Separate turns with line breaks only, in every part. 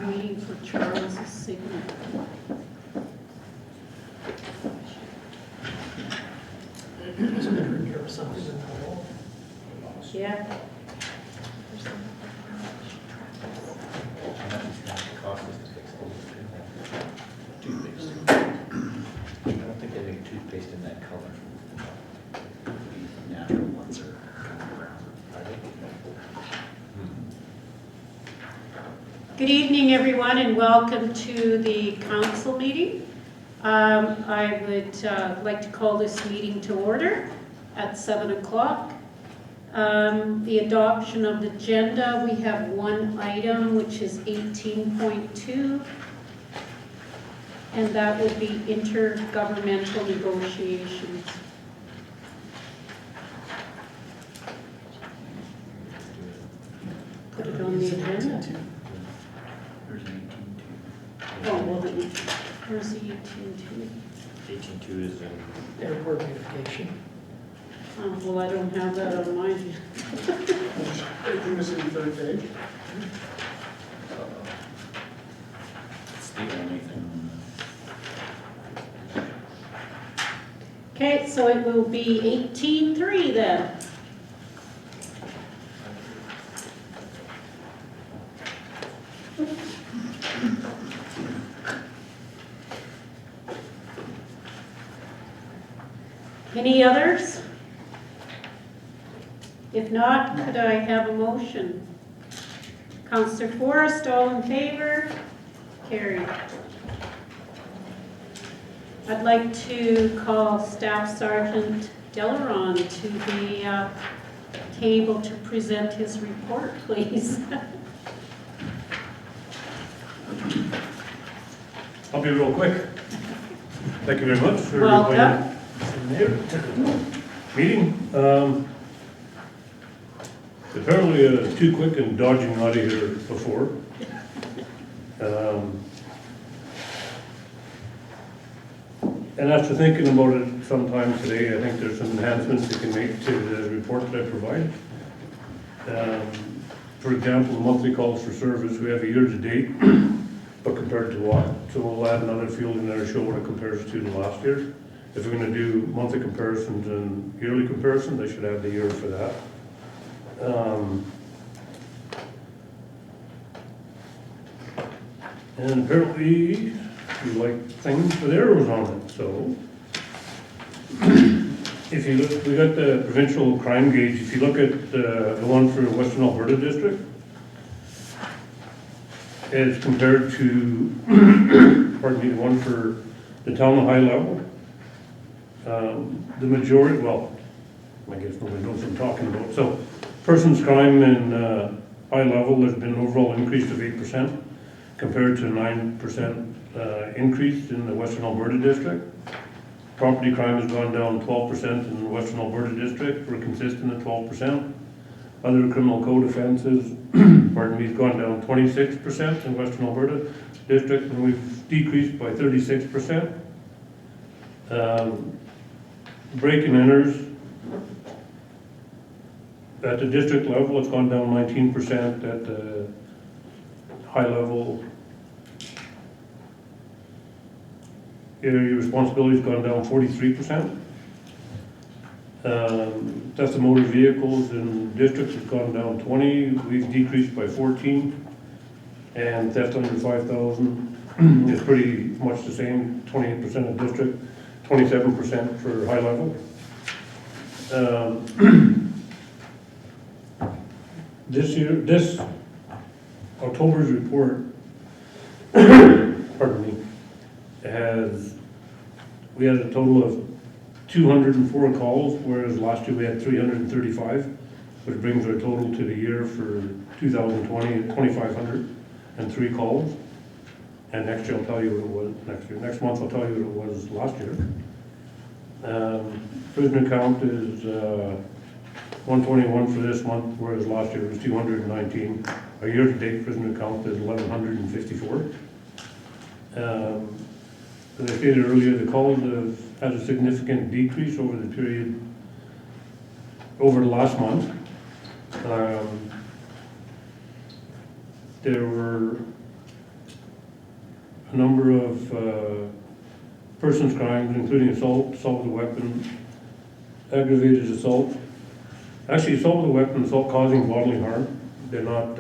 waiting for Charles's signal. Yeah.
Toothpaste. I don't think they make toothpaste in that color. Natural ones are kind of brown. Are they?
Good evening, everyone, and welcome to the council meeting. I would like to call this meeting to order at 7 o'clock. The adoption of the agenda, we have one item, which is 18.2, and that would be intergovernmental negotiations. Put it on the agenda.
There's an 18.2.
Oh, well, then, where's the 18.2?
18.2 is in.
Airport beautification.
Oh, well, I don't have that on mine.
Everything was in the third page.
It's the only thing on
Okay, so it will be 18.3 then. Any others? If not, could I have a motion? Councillor Forrest, all in favor? Carried. I'd like to call Staff Sergeant Delaron to the table to present his report, please.
I'll be real quick. Thank you very much for
Welcome.
meeting. Apparently too quick and dodging out of here before. And after thinking about it sometime today, I think there's some enhancements you can make to the report that I provide. For example, the monthly calls for service, we have a year-to-date, but compared to what? So we'll add another field in there to show what it compares to the last year. If we're going to do monthly comparisons and yearly comparisons, I should add the year for that. And apparently you like things with arrows on it, so if you look, we got the provincial crime gauge. If you look at the one for Western Alberta district, it's compared to pardon me, the one for the town of High Level. The majority, well, I guess nobody knows what I'm talking about. So persons crime in High Level, there's been an overall increase of 8% compared to 9% increase in the Western Alberta district. Property crime has gone down 12% in the Western Alberta district. We're consistent at 12%. Other criminal code offenses, pardon me, has gone down 26% in Western Alberta district, and we've decreased by 36%. Break and enters at the district level, it's gone down 19%. At the high level, area responsibility has gone down 43%. Theft of motor vehicles in districts has gone down 20. We've decreased by 14. And theft under 5,000 is pretty much the same, 28% of district, 27% for high level. This October's report, pardon me, we had a total of 204 calls, whereas last year we had 335, which brings our total to the year for 2020 at 2,503 calls. And next year I'll tell you what it was next year. Next month I'll tell you what it was last year. Prisoner count is 121 for this month, whereas last year it was 219. Our year-to-date prisoner count is 1,154. As I stated earlier, the calls have had a significant decrease over the period, over the last month. There were a number of persons crimes, including assault, assault with a weapon, aggravated assault. Actually, assault with a weapon, assault causing bodily harm. They're not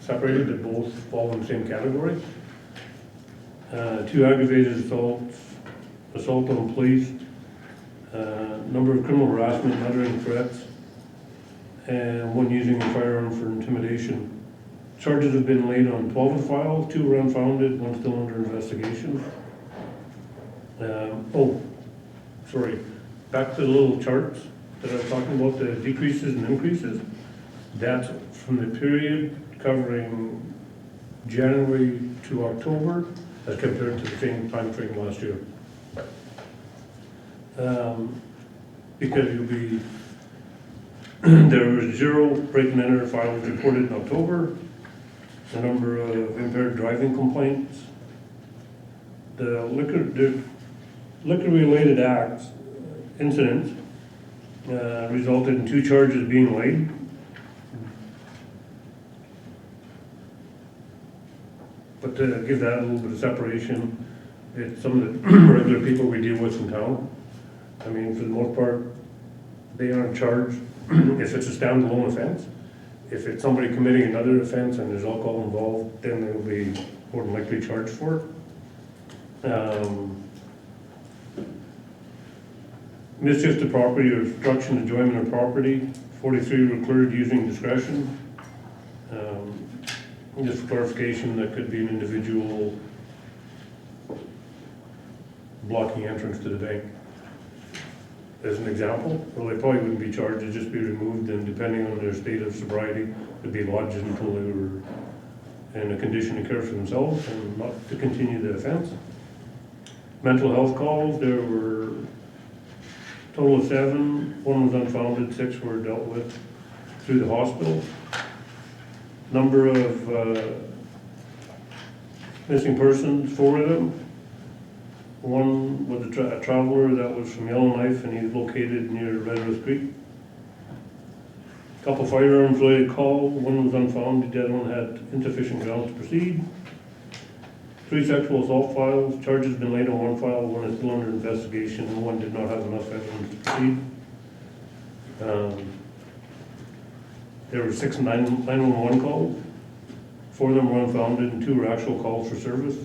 separated, they both fall in the same category. 2 aggravated assaults, assault on police, number of criminal harassment, uttering threats, and 1 using a firearm for intimidation. Charges have been laid on 12 of the files, 2 were unfounded, 1 still under investigation. Sorry, back to the little charts that I was talking about, the decreases and increases. That's from the period covering January to October as compared to the same time frame last year. Because you'll be, there were 0 break and enter files reported in October, the number of impaired driving complaints, the liquor-related acts, incidents, resulted in 2 charges being laid. But to give that a little bit of separation, it's some of the regular people we deal with in town. I mean, for the most part, they aren't charged if it's a standalone offense. If it's somebody committing another offense and there's alcohol involved, then they'll be more than likely charged for it. Mischief to property or obstruction to enjoyment of property, 43 were cleared using discretion. Just for clarification, that could be an individual blocking entrance to the bank. As an example, well, they probably wouldn't be charged, it'd just be removed, and depending on their state of sobriety, would be lodged until they were in a condition to care for themselves and not to continue the offense. Mental health calls, there were a total of 7, 1 was unfounded, 6 were dealt with through the hospital. Number of missing persons, 4 of them. 1 was a traveler that was from Yellowknife and he's located near Red Rose Creek. Couple firearms related calls, 1 was unfounded, the other one had insufficient grounds to proceed. 3 sexual assault files, charges been laid on 1 file, 1 is still under investigation, and 1 did not have enough evidence to proceed. There were 6 911 calls, 4 of them were unfounded and 2 were actual calls for service.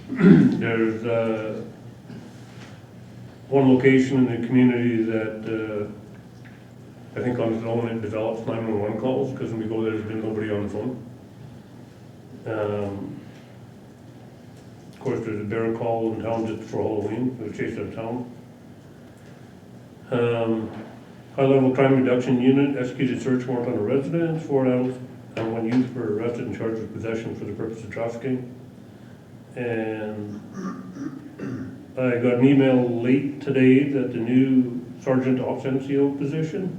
There's 1 location in the community that I think on its own it develops 911 calls, because when we go there, there's been nobody on the phone. Of course, there's a bear call in town just before Halloween, we were chased out of town. High-level crime reduction unit executed search warrant on a residence, 4 adults and 1 youth were arrested and charged with possession for the purpose of trafficking. And I got an email late today that the new Sergeant Ops NCO position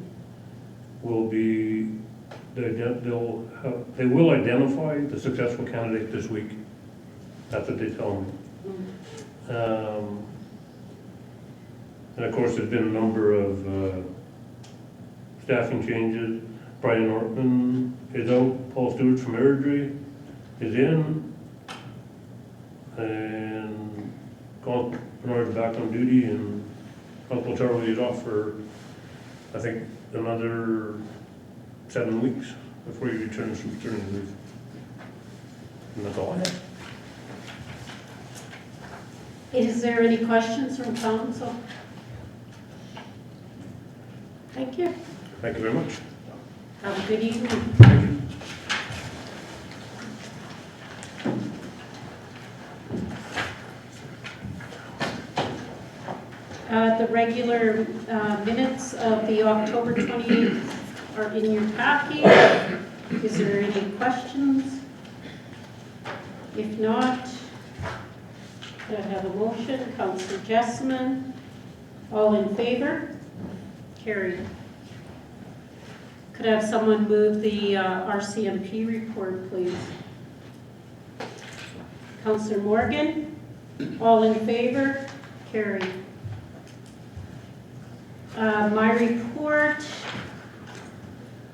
will be, they will identify the successful candidate this week. That's what they tell me. And of course, there's been a number of staffing changes. Brian Norton is out, Paul Stewart from Airdrie is in, and Colin Bernard's back on duty, and Uncle Charlie is off for, I think, another 7 weeks before he returns from maternity leave. And that's all I have.
Is there any questions from council? Thank you.
Thank you very much.
Have a good evening.
Thank you.
The regular minutes of the October 28th are in your packet. Is there any questions? If not, could I have a motion? Councillor Jessamine, all in favor? Carried. Could I have someone move the RCMP report, please? Councillor Morgan, all in favor? Carried. My report,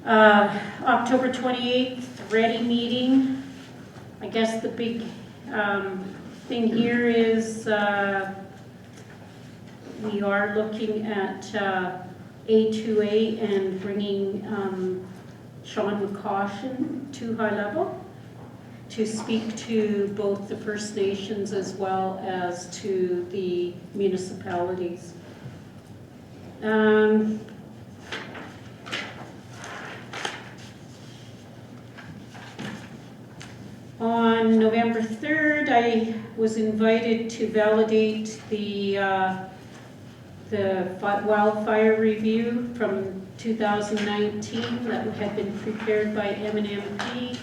October 28th, ready meeting. I guess the big thing here is we are looking at A2A and bringing Sean McCaution to high level to speak to both the First Nations as well as to the municipalities. On November 3rd, I was invited to validate the wildfire review from 2019 that had been prepared by M&MP.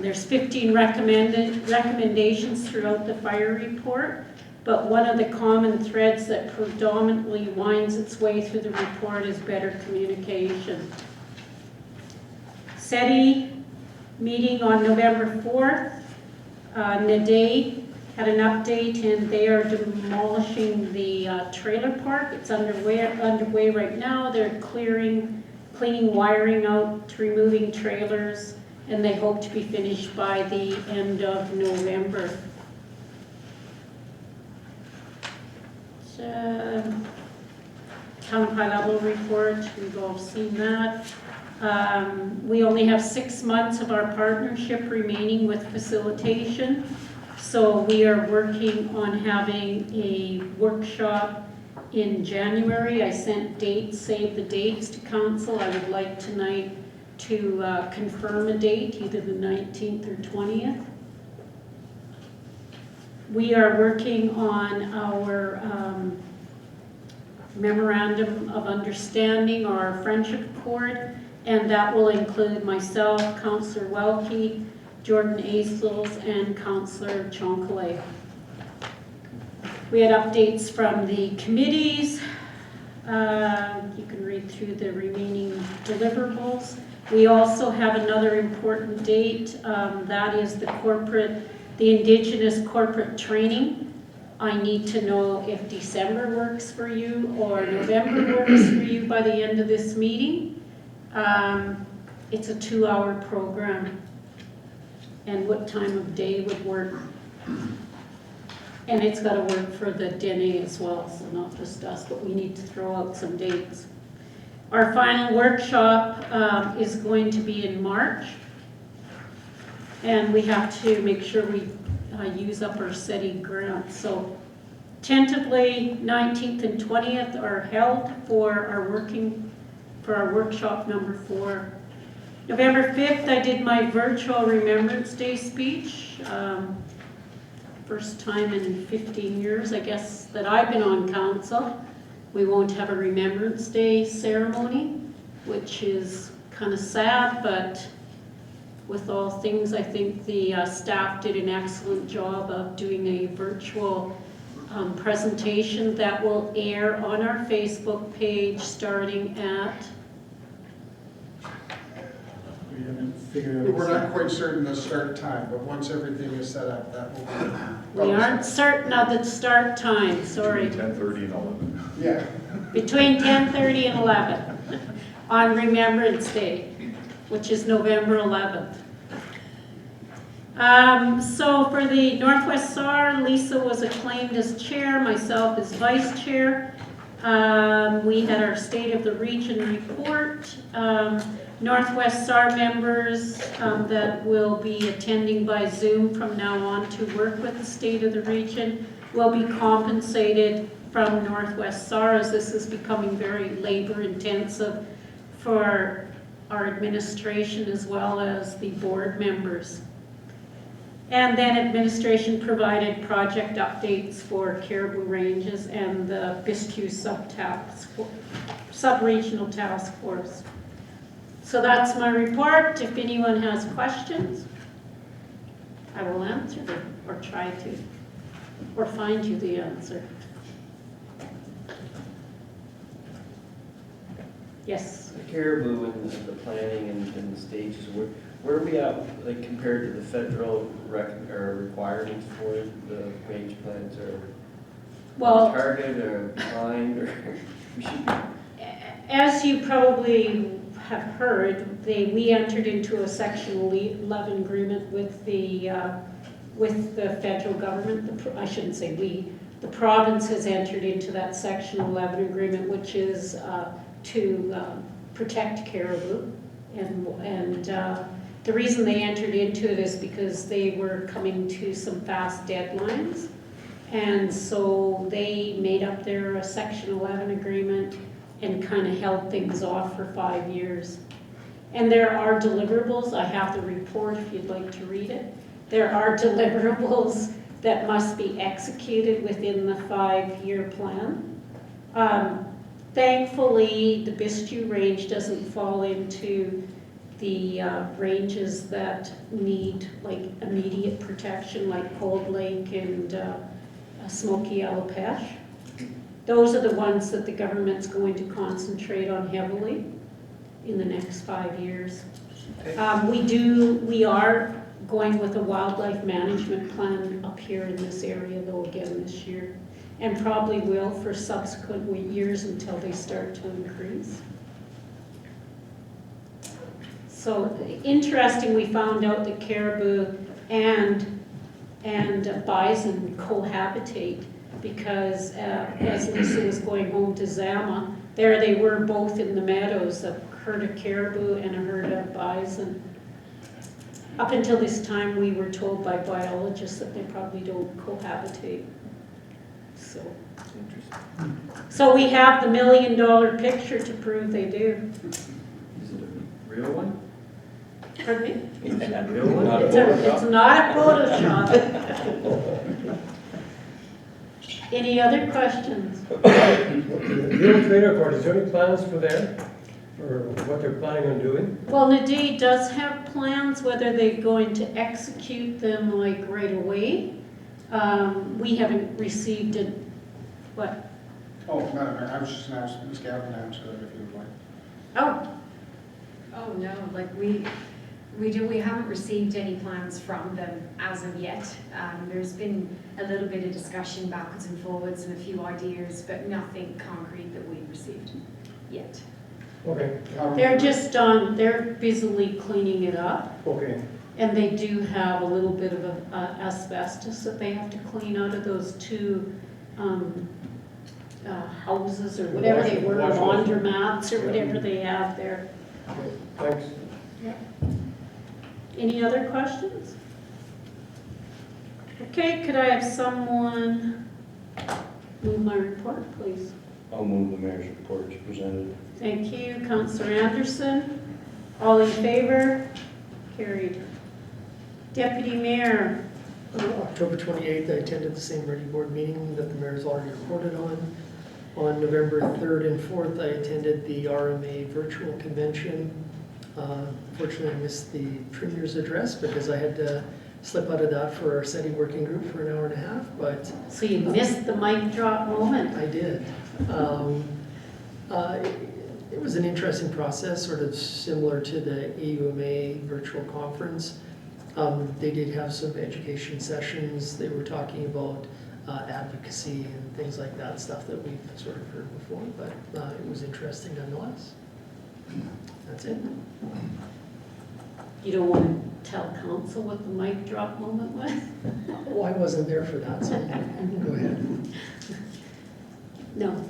There's 15 recommendations throughout the fire report, but one of the common threads that predominantly winds its way through the report is better communication. SETI meeting on November 4th, Naday had an update and they are demolishing the trailer park. It's underway right now. They're cleaning wiring out, removing trailers, and they hope to be finished by the end of November. Town high level report, we've all seen that. We only have 6 months of our partnership remaining with facilitation. So we are working on having a workshop in January. I sent dates, save the dates to council. I would like tonight to confirm a date, either the 19th or 20th. We are working on our memorandum of understanding, our friendship accord, and that will include myself, Councillor Welke, Jordan Aisles, and Councillor Chonkale. We had updates from the committees. You can read through the remaining deliverables. We also have another important date. That is the Indigenous corporate training. I need to know if December works for you or November works for you by the end of this meeting. It's a 2-hour program, and what time of day would work. And it's got to work for the Dene as well, so not just us, but we need to throw out some dates. Our final workshop is going to be in March, and we have to make sure we use up our SETI grant. So tentatively, 19th and 20th are held for our workshop number 4. November 5th, I did my virtual Remembrance Day speech. First time in 15 years, I guess, that I've been on council. We won't have a Remembrance Day ceremony, which is kind of sad, but with all things, I think the staff did an excellent job of doing a virtual presentation that will air on our Facebook page starting at...
We haven't figured out.
We're not quite certain the start time, but once everything is set up, that will be.
We aren't certain of the start time, sorry.
10:30 and 11.
Yeah.
Between 10:30 and 11 on Remembrance Day, which is November 11th. So for the Northwest SAR, Lisa was acclaimed as chair, myself as vice chair. We had our State of the Region report. Northwest SAR members that will be attending by Zoom from now on to work with the State of the Region will be compensated from Northwest SAR, as this is becoming very labor intensive for our administration as well as the board members. And then administration provided project updates for Caribou Ranges and the Biscu sub-regional task force. So that's my report. If anyone has questions, I will answer them or try to, or find you the answer. Yes?
The Caribou and the planning and the stages, where are we at, like, compared to the federal requirements for the range plans, or
Well,
target or behind, or we should be?
as you probably have heard, we entered into a Section 11 agreement with the with the federal government. I shouldn't say we, the province has entered into that Section 11 agreement, which is to protect caribou. And the reason they entered into it is because they were coming to some fast deadlines. And so they made up their Section 11 agreement and kind of held things off for 5 years. And there are deliverables. I have the report if you'd like to read it. There are deliverables that must be executed within the 5-year plan. Thankfully, the Bistu range doesn't fall into the ranges that need like immediate protection, like Cold Lake and Smoky Alapech. Those are the ones that the government's going to concentrate on heavily in the next 5 years. We are going with a wildlife management plan up here in this area though again this year, and probably will for subsequent years until they start to increase. So interesting, we found out that caribou and bison cohabitate because as Lisa was going home to Zama, there they were both in the meadows, a herd of caribou and a herd of bison. Up until this time, we were told by biologists that they probably don't cohabitate. So,
Interesting.
so we have the $1 million picture to prove they do.
Is it a real one?
Pardon me?
Is it a real one?
It's not a Photoshop. Any other questions?
The old trailer court, is there any plans for there? Or what they're planning on doing?
Well, Nadine does have plans, whether they're going to execute them like right away. We haven't received it. What?
Oh, Madam Mayor, I was just going to ask Ms. Gavin to answer that if you would like.
Oh,
Oh, no, like we haven't received any plans from them as of yet. There's been a little bit of discussion backwards and forwards and a few ideas, but nothing concrete that we've received yet.
Okay,
they're busily cleaning it up.
okay.
And they do have a little bit of asbestos that they have to clean out of those two houses or whatever they were, laundromats or whatever they have there.
Okay, thanks.
Any other questions? Okay, could I have someone move my report, please?
I'll move the mayor's report as presented.
Thank you, Councillor Anderson. All in favor? Carried. Deputy Mayor.
October 28th, I attended the same Ready Board meeting that the mayor's already reported on. On November 3rd and 4th, I attended the RMA virtual convention. Fortunately, I missed the Premier's address because I had to slip out of that for our SETI working group for an hour and a half, but
So you missed the mic drop moment.
I did. It was an interesting process, sort of similar to the AUMA virtual conference. They did have some education sessions. They were talking about advocacy and things like that, stuff that we've sort of heard before, but it was interesting nonetheless. That's it.
You don't want to tell council what the mic drop moment was?
Oh, I wasn't there for that, so go ahead.
No.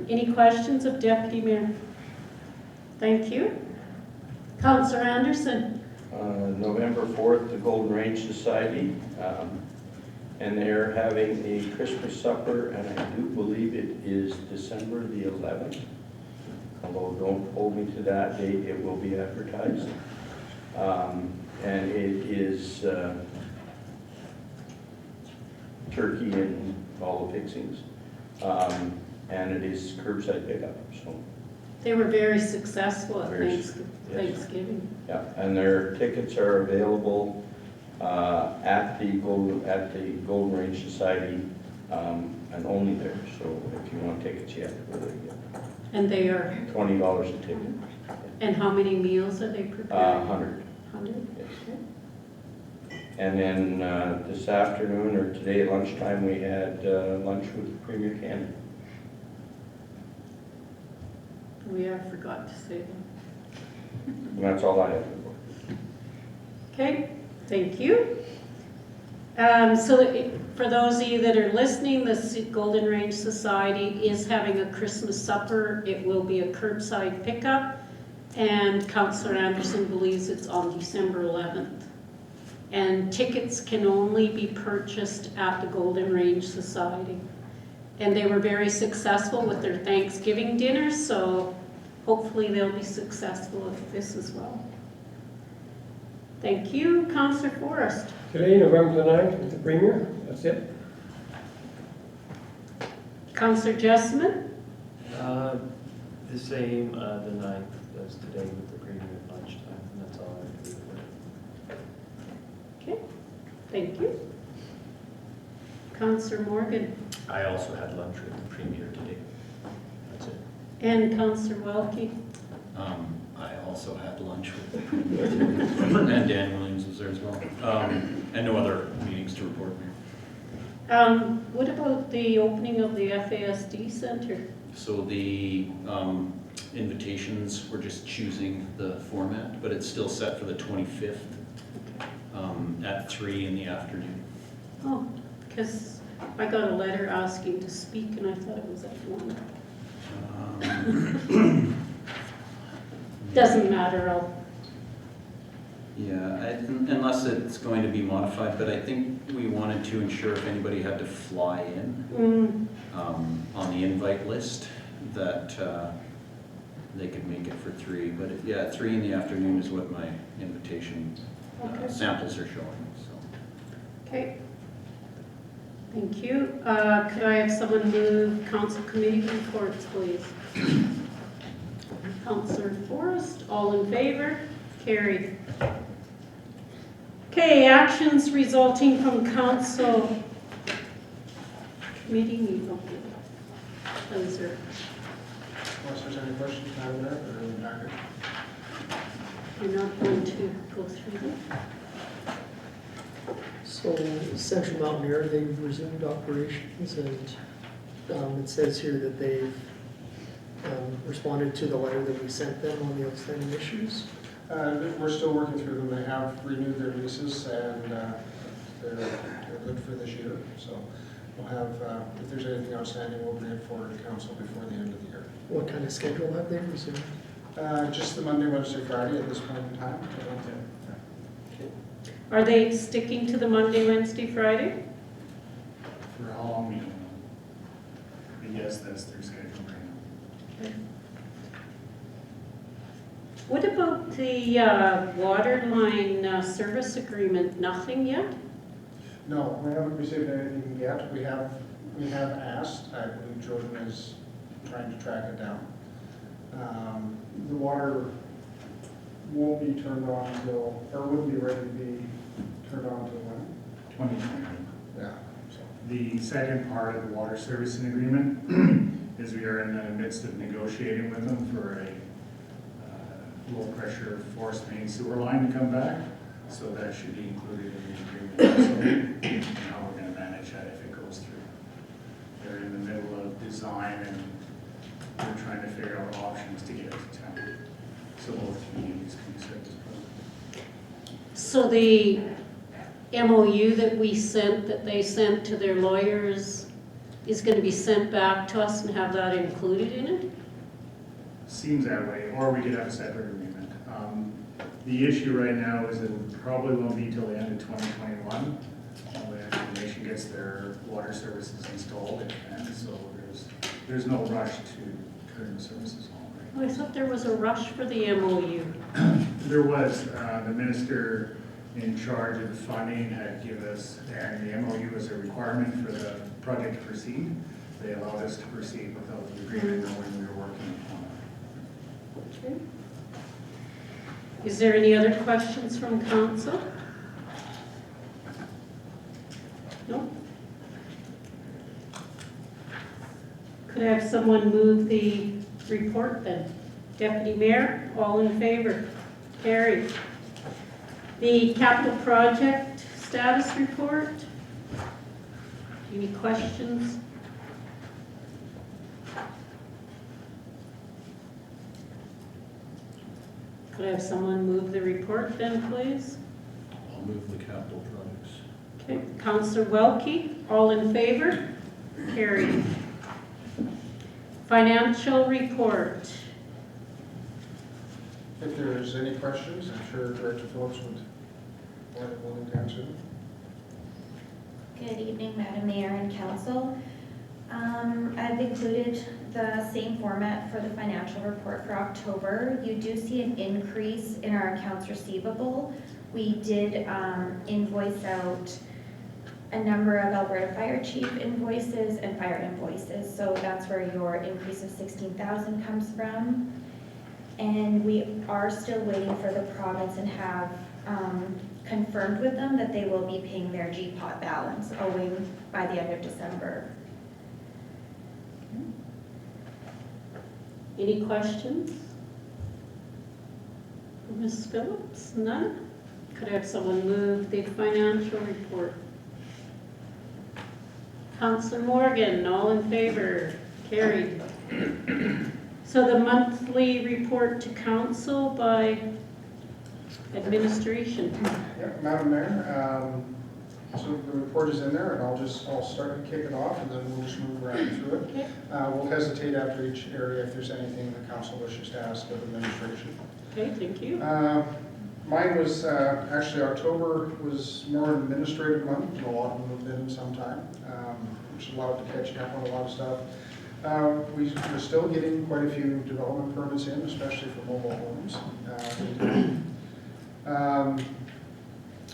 Any questions of Deputy Mayor? Thank you. Councillor Anderson.
November 4th, the Golden Range Society, and they're having a Christmas supper, and I do believe it is December the 11th. Although don't hold me to that date, it will be advertised. And it is turkey and all the fixings. And it is curbside pickup, so.
They were very successful at
Yes.
Thanksgiving.
Yeah, and their tickets are available at the Golden Range Society, and only there. So if you want tickets, you have to go there and get them.
And they are,
$20 a ticket.
and how many meals are they preparing?
100.
100?
Yes. And then this afternoon or today at lunchtime, we had lunch with Premier Canada.
We forgot to say that.
And that's all I have.
Okay, thank you. For those of you that are listening, the Golden Range Society is having a Christmas supper. It will be a curbside pickup, and Councillor Anderson believes it's on December 11th. And tickets can only be purchased at the Golden Range Society. And they were very successful with their Thanksgiving dinner, so hopefully they'll be successful with this as well. Thank you, Councillor Forrest.
Today, November the 9th, with the Premier, that's it.
Councillor Jessamine.
The same, the 9th as today with the Premier at lunchtime, and that's all I have to do for it.
Okay, thank you. Councillor Morgan.
I also had lunch with the Premier today. That's it.
And Councillor Welke.
I also had lunch with the Premier today. And Dan Williams was there as well. And no other meetings to report.
What about the opening of the FASD Centre?
So the invitations, we're just choosing the format, but it's still set for the 25th at 3 in the afternoon.
Oh, because I got a letter asking to speak and I thought it was at 1. Doesn't matter,
Yeah, unless it's going to be modified, but I think we wanted to ensure if anybody had to fly in on the invite list that they could make it for 3. But yeah, 3 in the afternoon is what my invitation samples are showing. So.
Okay. Thank you. Could I have someone move council committee reports, please? Councillor Forrest, all in favor? Carried. Okay, actions resulting from council committee meeting. Those are.
Unless there's any questions out there, or in the package.
We're not going to go through them.
So Central Mountain Air, they've resumed operations, and it says here that they've responded to the letter that we sent them on the outstanding issues.
We're still working through them. They have renewed their leases, and they're good for this year. So we'll have, if there's anything outstanding, we'll bring it forward to council before the end of the year.
What kind of schedule have they resumed?
Just the Monday, Wednesday, Friday at this point in time.
Are they sticking to the Monday, Wednesday, Friday?
For how long, we don't know. But yes, that's their schedule right now.
What about the water line service agreement? Nothing yet?
No, we haven't received anything yet. We have asked. I believe Jordan is trying to track it down. The water won't be turned on until, or wouldn't be ready to be turned on until when?
2020.
Yeah. So.
The second part of the water servicing agreement is we are in the midst of negotiating with them for a low pressure forced main sewer line to come back. So that should be included in the agreement. So, and how we're going to manage that if it goes through. They're in the middle of design and we're trying to figure out options to get it to town. So both communities can accept this program.
So the MOU that we sent, that they sent to their lawyers, is going to be sent back to us and have that included in it?
Seems that way, or we could have a separate agreement. The issue right now is it probably won't be till the end of 2021 when the nation gets their water services installed, and so there's no rush to turn the services on.
I thought there was a rush for the MOU.
There was. The minister in charge of the funding had given us, and the MOU was a requirement for the project to proceed. They allowed us to proceed without the agreement knowing we were working on it.
Okay. Is there any other questions from council? No? Could I have someone move the report then? Deputy Mayor, all in favor? Carried. The capital project status report. Any questions? Could I have someone move the report then, please?
I'll move the capital projects.
Okay, Councillor Welke, all in favor? Carried. Financial report.
If there's any questions, I'm sure Director Phillips would want to answer them.
Good evening, Madam Mayor and Council. I've included the same format for the financial report for October. You do see an increase in our accounts receivable. We did invoice out a number of Alberta Fire Chief invoices and fire invoices, so that's where your increase of 16,000 comes from. And we are still waiting for the province and have confirmed with them that they will be paying their GPOT balance owing by the end of December.
Any questions? Ms. Phillips, none? Could I have someone move the financial report? Councillor Morgan, all in favor? Carried. So the monthly report to council by administration.
Yeah, Madam Mayor, so the report is in there, and I'll start and kick it off, and then we'll just move around through it.
Okay.
We'll hesitate after each area if there's anything the council wishes to ask of administration.
Okay, thank you.
Mine was, actually October was more an administrative month, and a lot of them have been in some time, which allowed to catch up on a lot of stuff. We're still getting quite a few development permits in, especially for mobile homes.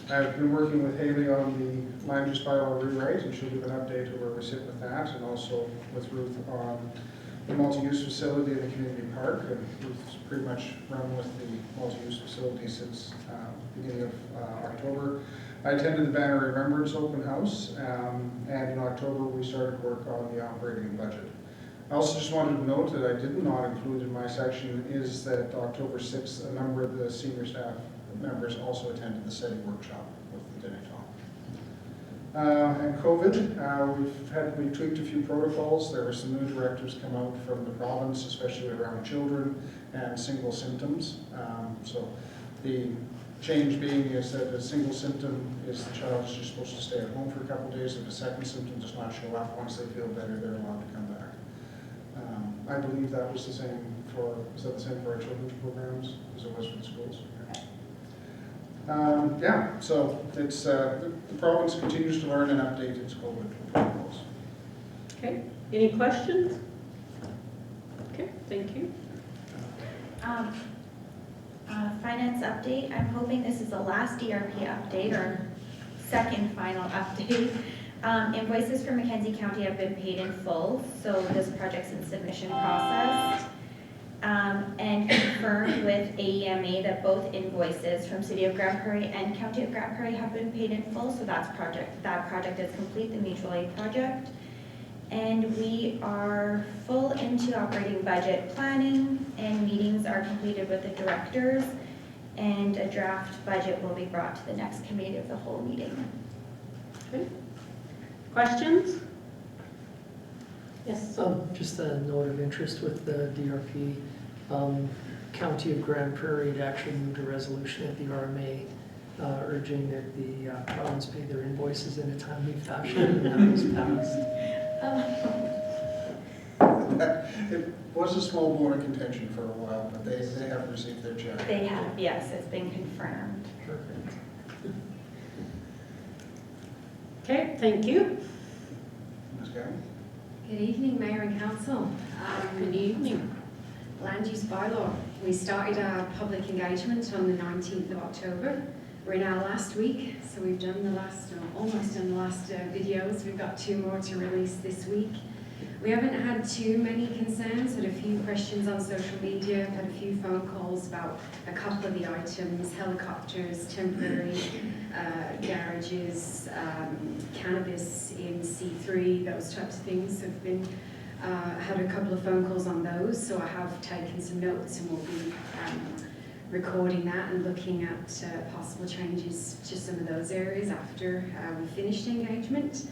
I've been working with Haley on the land use bylaw rewrite, and she'll give an update of where we sit with that, and also with Ruth on the multi-use facility in the community park. And Ruth's pretty much run with the multi-use facility since beginning of October. I attended the Banner Remembrance open house, and in October we started work on the operating budget. I also just wanted to note that I did not include in my section is that October 6th, a number of the senior staff members also attended the SETI workshop with the Denetall. And COVID, we tweaked a few protocols. There were some new directives come out from the province, especially around children and single symptoms. So the change being is that a single symptom is the child is just supposed to stay at home for a couple of days. If a second symptom does not show up, once they feel better, they're allowed to come back. I believe that was the same for, is that the same for our children's programs as it was for the schools? Yeah, so it's, the province continues to learn and update its COVID protocols.
Okay, any questions? Okay, thank you.
Finance update. I'm hoping this is the last DRP update or second final update. Invoices for Mackenzie County have been paid in full, so this project's in submission process. And confirmed with AEMA that both invoices from City of Grand Prairie and County of Grand Prairie have been paid in full, so that project is complete, the mutual aid project. And we are full into operating budget planning, and meetings are completed with the directors, and a draft budget will be brought to the next committee of the whole meeting.
Okay. Questions? Yes.
Just a note of interest with the DRP. County of Grand Prairie had actually moved a resolution at the RMA urging that the province pay their invoices in a timely fashion, and that was passed.
It was a small bone of contention for a while, but they have received their check.
They have, yes, it's been confirmed.
Perfect.
Okay, thank you.
Ms. Gavin?
Good evening, Mayor and Council.
Good evening.
Land use bylaw. We started our public engagement on the 19th of October. We're in our last week, so we've done the last, almost done the last videos. We've got 2 more to release this week. We haven't had too many concerns, had a few questions on social media, had a few phone calls about a couple of the items, helicopters, temporary garages, cannabis in C3, those types of things have been, had a couple of phone calls on those, so I have taken some notes and we'll be recording that and looking at possible changes to some of those areas after we finished engagement.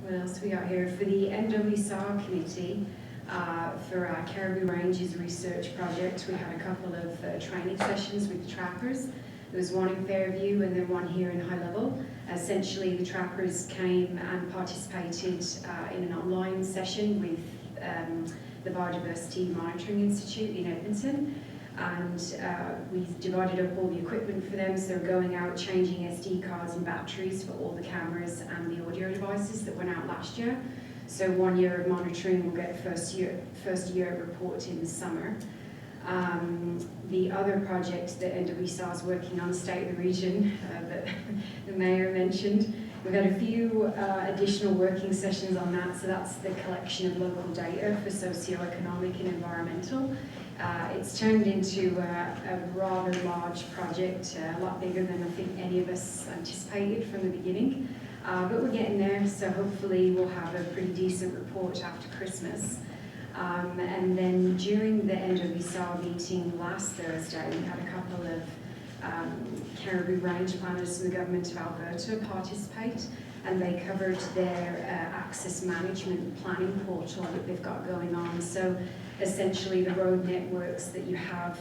What else we got here? For the NWSAR committee, For our Caribou Ranges research project, we had a couple of training sessions with the trappers. There was one in Fairview and then one here in High Level. Essentially, the trappers came and participated in an online session with the Biodiversity Monitoring Institute in Edmonton. And we divided up all the equipment for them, so they're going out changing SD cards and batteries for all the cameras and the audio devices that went out last year. So 1 year of monitoring, we'll get first year report in the summer. The other project that NWSA is working on, State of the Region, that the Mayor mentioned, we've had a few additional working sessions on that, so that's the collection of local data for socioeconomic and environmental. It's turned into a rather large project, a lot bigger than I think any of us anticipated from the beginning. But we're getting there, so hopefully we'll have a pretty decent report after Christmas. And then during the NWSA meeting last Thursday, we had a couple of Caribou range planners from the Government of Alberta participate, and they covered their access management planning portal that they've got going on. So essentially the road networks that you have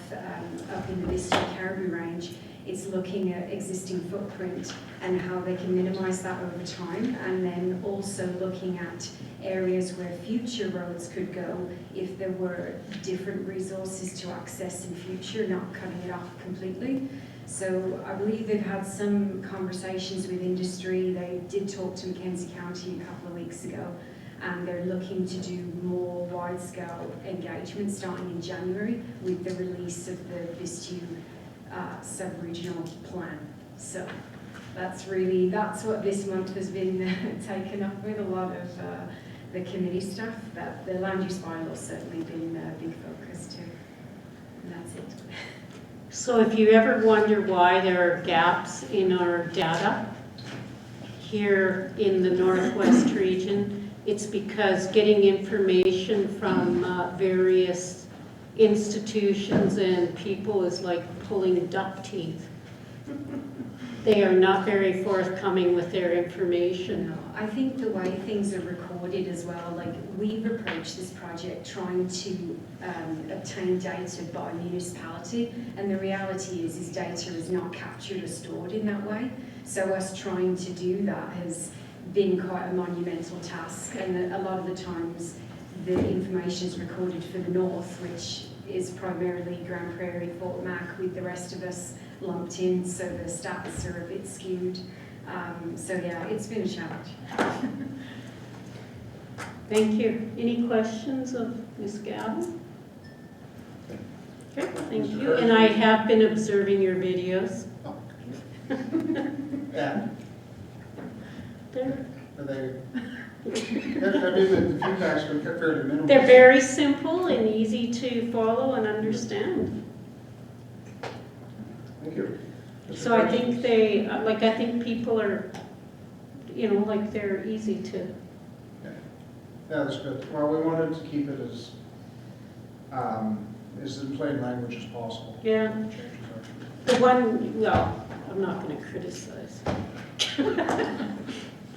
up in the Vista Caribou range, it's looking at existing footprint and how they can minimise that over time, and then also looking at areas where future roads could go if there were different resources to access in future, not cutting it off completely. So I believe they've had some conversations with industry. They did talk to Mackenzie County a couple of weeks ago, and they're looking to do more wide-scale engagement starting in January with the release of the Vistu sub-regional plan. So that's what this month has been taken up with, a lot of the committee stuff, but the land use bylaw certainly been a big focus too. And that's it.
So if you ever wonder why there are gaps in our data here in the Northwest region, it's because getting information from various institutions and people is like pulling duck teeth. They are not very forthcoming with their information.
No, I think the way things are recorded as well, like we've approached this project trying to obtain data by municipality, and the reality is data is not captured or stored in that way. So us trying to do that has been quite a monumental task, and a lot of the times the information is recorded for the north, which is primarily Grand Prairie, Fort Mac, with the rest of us lumped in, so the stats are a bit skewed. So yeah, it's been a challenge.
Thank you. Any questions of Ms. Gavin? Okay, thank you. And I have been observing your videos.
And
They're
are they, the feedback's been fairly minimal.
They're very simple and easy to follow and understand.
Thank you.
So I think they, I think people are, they're easy to.
Yeah, that's good. Well, we wanted to keep it as in plain language as possible.
Yeah.
Changes
The one, well, I'm not going to criticize.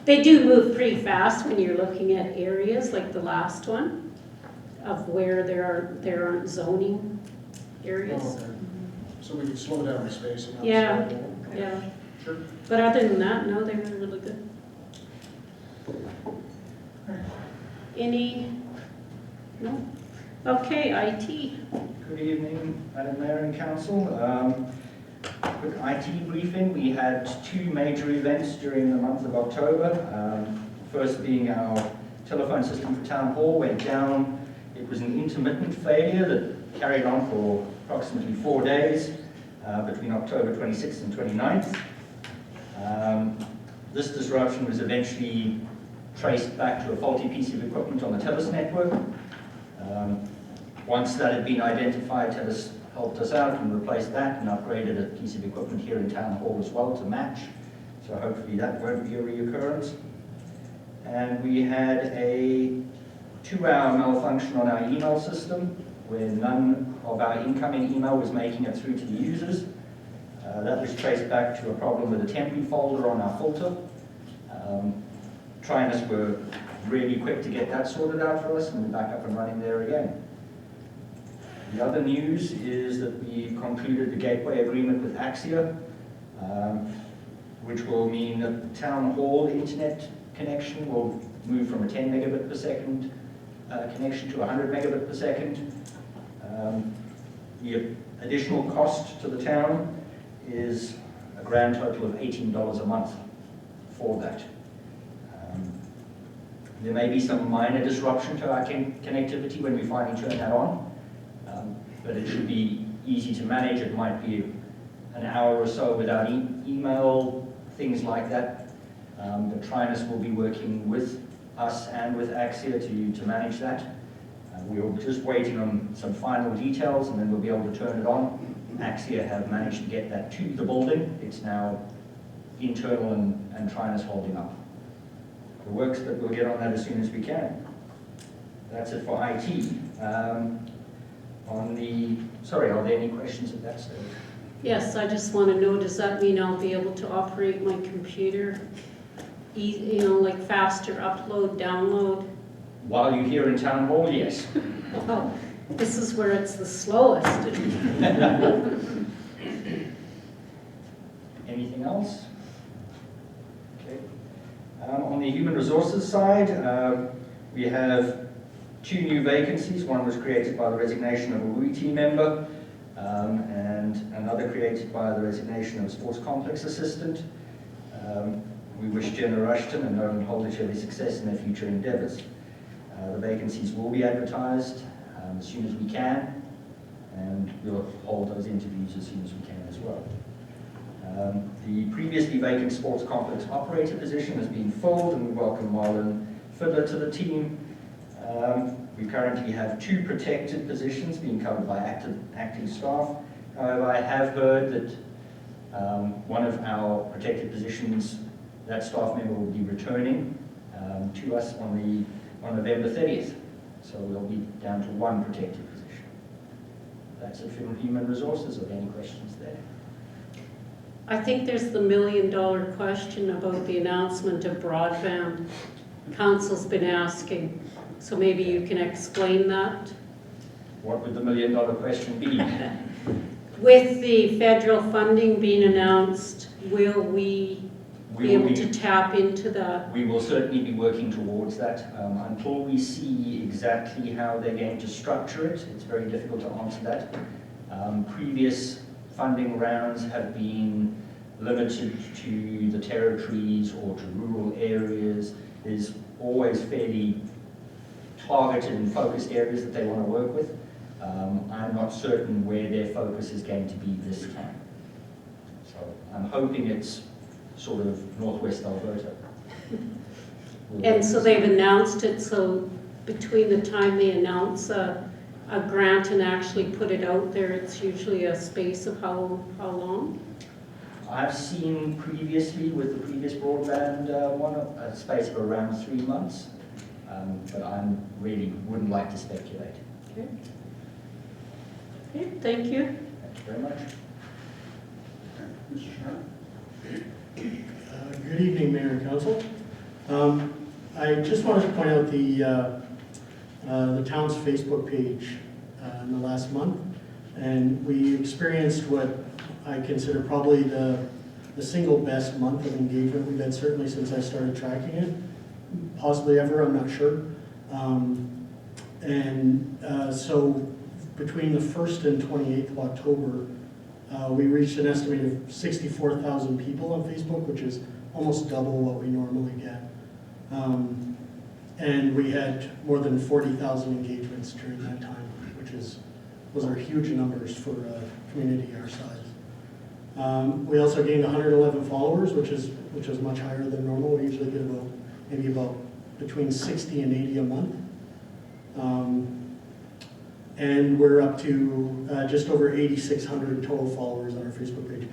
They do move pretty fast when you're looking at areas like the last one of where there aren't zoning areas.
Oh, okay. So we can slow down the spacing.
Yeah, yeah.
Sure.
But other than that, no, they were really good. Any? No? Okay, IT.
Good evening, Madam Mayor and Council. Quick IT briefing. We had two major events during the month of October. First being our telephone system for Town Hall went down. It was an intermittent failure that carried on for approximately 4 days between October 26th and 29th. This disruption was eventually traced back to a faulty piece of equipment on the TELUS network. Once that had been identified, TELUS helped us out and replaced that and upgraded a piece of equipment here in Town Hall as well to match. So hopefully that won't be a reoccurrence. And we had a 2-hour malfunction on our email system where none of our incoming email was making it through to the users. That was traced back to a problem with a temporary folder on our filter. Trying us were really quick to get that sorted out for us, and we're back up and running there again. The other news is that we concluded the gateway agreement with Axia, which will mean that the town hall internet connection will move from a 10 megabit per second connection to 100 megabit per second. The additional cost to the town is a grand total of $18 a month for that. There may be some minor disruption to our connectivity when we finally turn that on, but it should be easy to manage. It might be an hour or so without email, things like that. But Trinus will be working with us and with Axia to manage that. We're just waiting on some final details, and then we'll be able to turn it on. Axia have managed to get that to the building. It's now internal and Trinus holding up. The works, but we'll get on that as soon as we can. That's it for IT. Sorry, are there any questions at that stage?
Yes, I just want to know, does that mean I'll be able to operate my computer, like faster upload, download?
While you're here in Town Hall, yes.
Oh, this is where it's the slowest.
Anything else? Okay. On the human resources side, we have 2 new vacancies. One was created by the resignation of a WUI team member, and another created by the resignation of a sports complex assistant. We wish Jenna Rushton and Nolan Holditch every success in their future endeavours. The vacancies will be advertised as soon as we can, and we'll hold those interviews as soon as we can as well. The previously vacant sports complex operator position has been filled, and we welcome Marlon Fiddler to the team. We currently have 2 protected positions being covered by acting staff. However, I have heard that one of our protected positions, that staff member will be returning to us on November 30th. So we'll be down to 1 protected position. That's it for human resources. Are there any questions there?
I think there's the $1 million question about the announcement of broadband. Council's been asking, so maybe you can explain that.
What would the $1 million question be?
With the federal funding being announced, will we be able to tap into that?
We will certainly be working towards that. Until we see exactly how they're going to structure it, it's very difficult to answer that. Previous funding rounds have been limited to the territories or to rural areas. There's always fairly targeted and focused areas that they want to work with. I'm not certain where their focus is going to be this time. So I'm hoping it's sort of northwest Alberta.
And so they've announced it, so between the time they announce a grant and actually put it out there, it's usually a space of how long?
I've seen previously with the previous broadband one, a space of around 3 months, but I really wouldn't like to speculate.
Okay. Okay, thank you.
Thank you very much.
Mr. Sharp?
Good evening, Mayor and Council. I just wanted to point out the town's Facebook page in the last month, and we experienced what I consider probably the single best month of engagement we've had, certainly since I started tracking it, possibly ever, I'm not sure. So between the 1st and 28th of October, we reached an estimated 64,000 people on Facebook, which is almost double what we normally get. And we had more than 40,000 engagements during that time, those are huge numbers for a community our size. We also gained 111 followers, which is much higher than normal. We usually get maybe about between 60 and 80 a month. And we're up to just over 8,600 total followers on our Facebook page.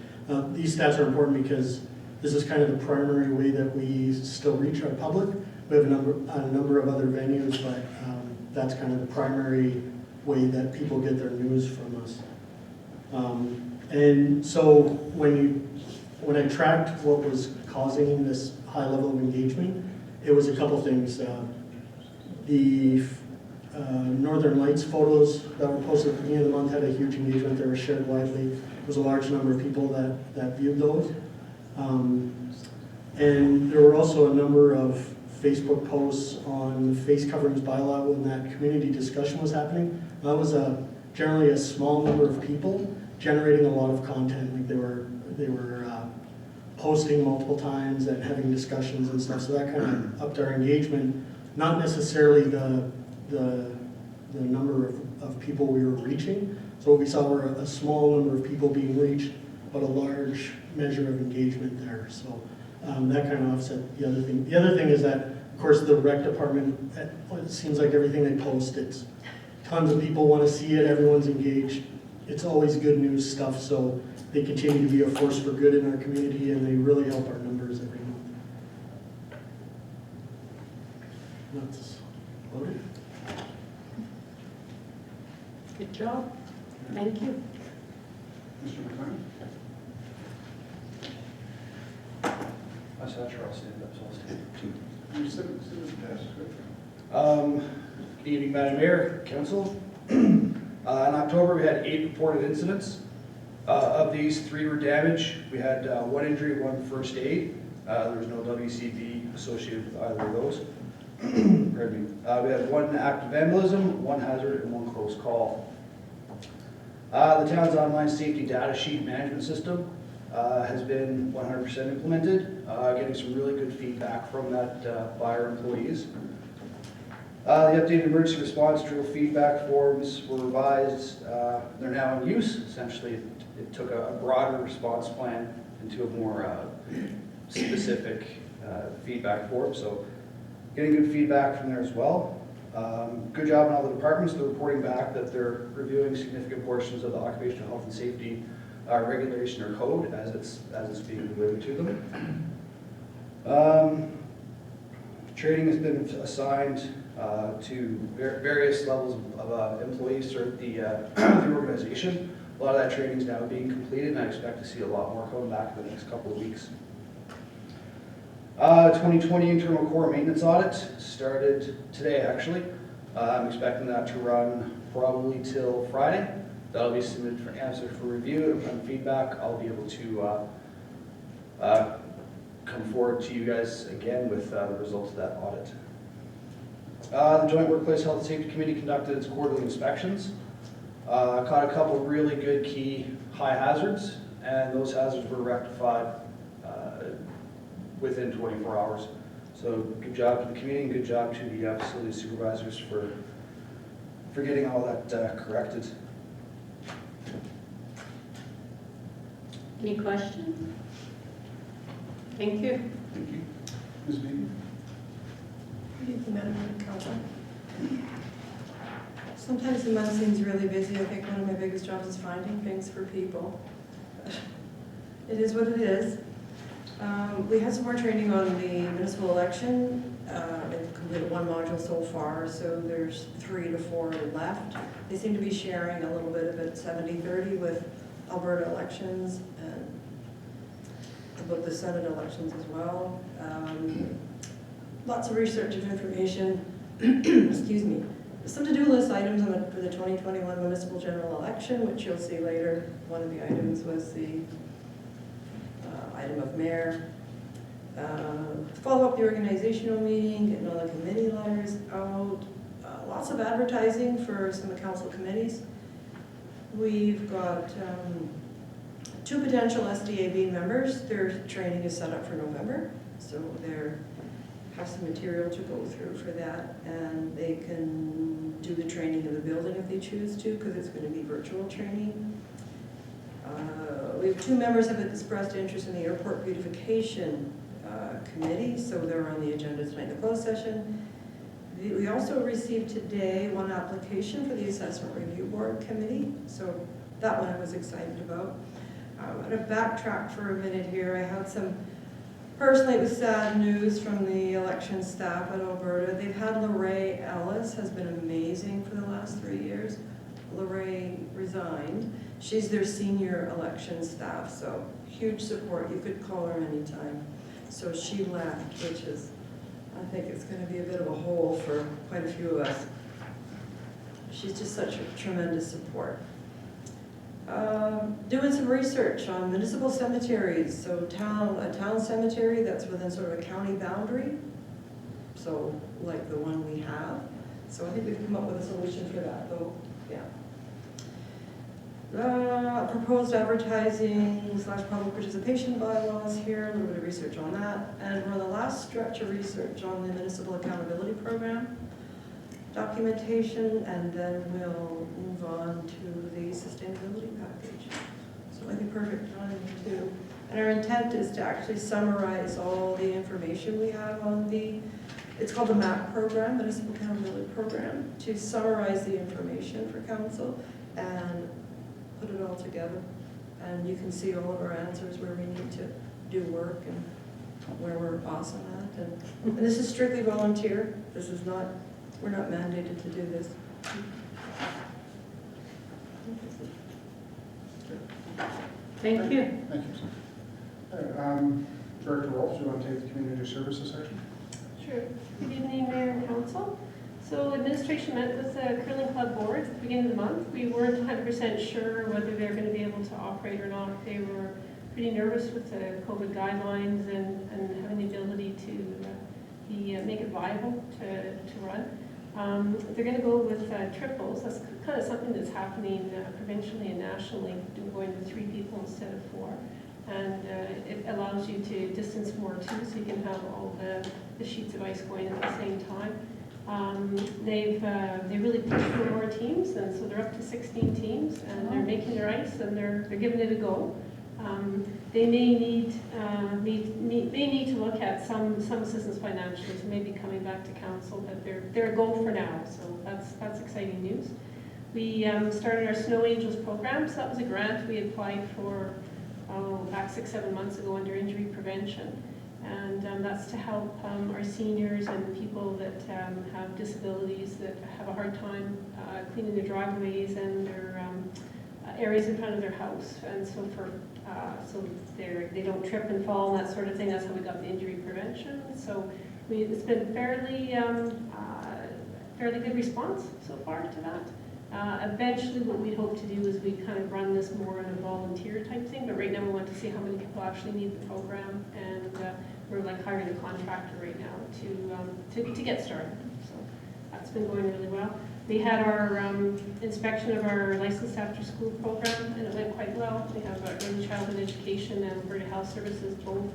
These stats are important because this is kind of the primary way that we still reach our public. We have a number of other venues, but that's kind of the primary way that people get their news from us. And so when I tracked what was causing this high level of engagement, it was a couple things. The Northern Lights photos that were posted at the beginning of the month had a huge engagement. They were shared widely. There was a large number of people that viewed those. And there were also a number of Facebook posts on the face coverings bylaw when that community discussion was happening. That was generally a small number of people generating a lot of content. Like they were posting multiple times and having discussions and stuff. So that kind of upped our engagement. Not necessarily the number of people we were reaching. So what we saw were a small number of people being reached, but a large measure of engagement there. So that kind of offset the other thing. The other thing is that, of course, the rec department, it seems like everything they post, it's tons of people want to see it, everyone's engaged. It's always good news stuff, so they continue to be a force for good in our community, and they really help our numbers every month. That's loaded.
Good job. Thank you.
Mr. McLean?
I saw Charles stand up, so I'll stand up too.
You sit at the desk, right?
Good evening, Madam Mayor, Council. In October, we had 8 reported incidents. Of these, 3 were damage. We had 1 injury, 1 first aid. There was no WCB associated with either of those. Pardon me. We had 1 act of vandalism, 1 hazard, and 1 close call. The town's online safety data sheet management system has been 100% implemented, getting some really good feedback from that by our employees. The updated emergency response drill feedback forms were revised. They're now in use. Essentially, it took a broader response plan into a more specific feedback form. So getting good feedback from there as well. Good job on all the departments. They're reporting back that they're reviewing significant portions of the occupational health and safety regulation or code as it's being delivered to them. Training has been assigned to various levels of employees throughout the organization. A lot of that training is now being completed, and I expect to see a lot more coming back in the next couple of weeks. 2020 internal core maintenance audit started today, actually. I'm expecting that to run probably till Friday. That'll be submitted for answer for review and feedback. I'll be able to come forward to you guys again with the results of that audit. The Joint Workplace Health and Safety Committee conducted its quarterly inspections. Caught a couple of really good key high hazards, and those hazards were rectified within 24 hours. So good job to the committee and good job to the facility supervisors for getting all that corrected.
Any questions? Thank you.
Thank you.
Ms. Beatty?
Good evening, Madam Mayor, Council. Sometimes the month seems really busy. I think one of my biggest jobs is finding things for people. It is what it is. We had some more training on the municipal election. They've completed 1 module so far, so there's 3 to 4 left. They seem to be sharing a little bit of it 70-30 with Alberta elections and about the Senate elections as well. Lots of research and information. Excuse me. Some to-do list items for the 2021 municipal general election, which you'll see later. One of the items was the item of mayor. Follow up the organizational meeting, getting all the committee letters out. Lots of advertising for some of the council committees. We've got 2 potential SDAB members. Their training is set up for November, so they have some material to go through for that, and they can do the training in the building if they choose to, because it's going to be virtual training. We have 2 members have expressed interest in the airport beautification committee, so they're on the agenda tonight in the closed session. We also received today 1 application for the assessment review board committee, so that one I was excited about. I'm going to backtrack for a minute here. I had some, personally it was sad news from the election staff at Alberta. They've had Lorraine Ellis, has been amazing for the last 3 years. Lorraine resigned. She's their senior election staff, so huge support. You could call her anytime. So she left, which is I think it's gonna be a bit of a hole for quite a few of us. She's just such a tremendous support. Doing some research on municipal cemeteries, so a town cemetery that's within sort of a county boundary, so like the one we have. So I think we've come up with a solution for that, though, yeah. Proposed advertising / public participation bylaws here, a little bit of research on that. And we're on the last stretch of research on the municipal accountability program documentation, and then we'll move on to the sustainability package. So it might be perfect timing too. And our intent is to actually summarize all the information we have on it's called the MAP program, Municipal Accountability Program, to summarize the information for council and put it all together. And you can see all of our answers where we need to do work and where we're awesome at. And this is strictly volunteer. This is not, we're not mandated to do this.
Thank you.
Thank you. Director Rolfe, do you want to take the community services section?
Sure. Good evening, Mayor and Council. So administration met with the Curling Club board at the beginning of the month. We weren't 100% sure whether they were going to be able to operate or not. They were pretty nervous with the COVID guidelines and having the ability to make it viable to run. They're going to go with triples. That's kind of something that's happening provincially and nationally, going to 3 people instead of 4. And it allows you to distance more too, so you can have all the sheets of ice going at the same time. They really pushed for more teams, and so they're up to 16 teams, and they're making their ice, and they're giving it a go. They may need to look at some assistance financially, so maybe coming back to council, but they're a go for now, so that's exciting news. We started our Snow Angels program, so that was a grant we applied for back 6-7 months ago under injury prevention. And that's to help our seniors and people that have disabilities that have a hard time cleaning their driveways and their areas in front of their house. And so so they don't trip and fall and that sort of thing. That's how we got the injury prevention. So it's been fairly good response so far to that. Eventually what we'd hope to do is we'd kind of run this more in a volunteer type thing, but right now we want to see how many people actually need the program, and we're like hiring a contractor right now to get started. So that's been going really well. We had our inspection of our licensed after school program, and it went quite well. We have our early childhood education and Alberta Health Services both.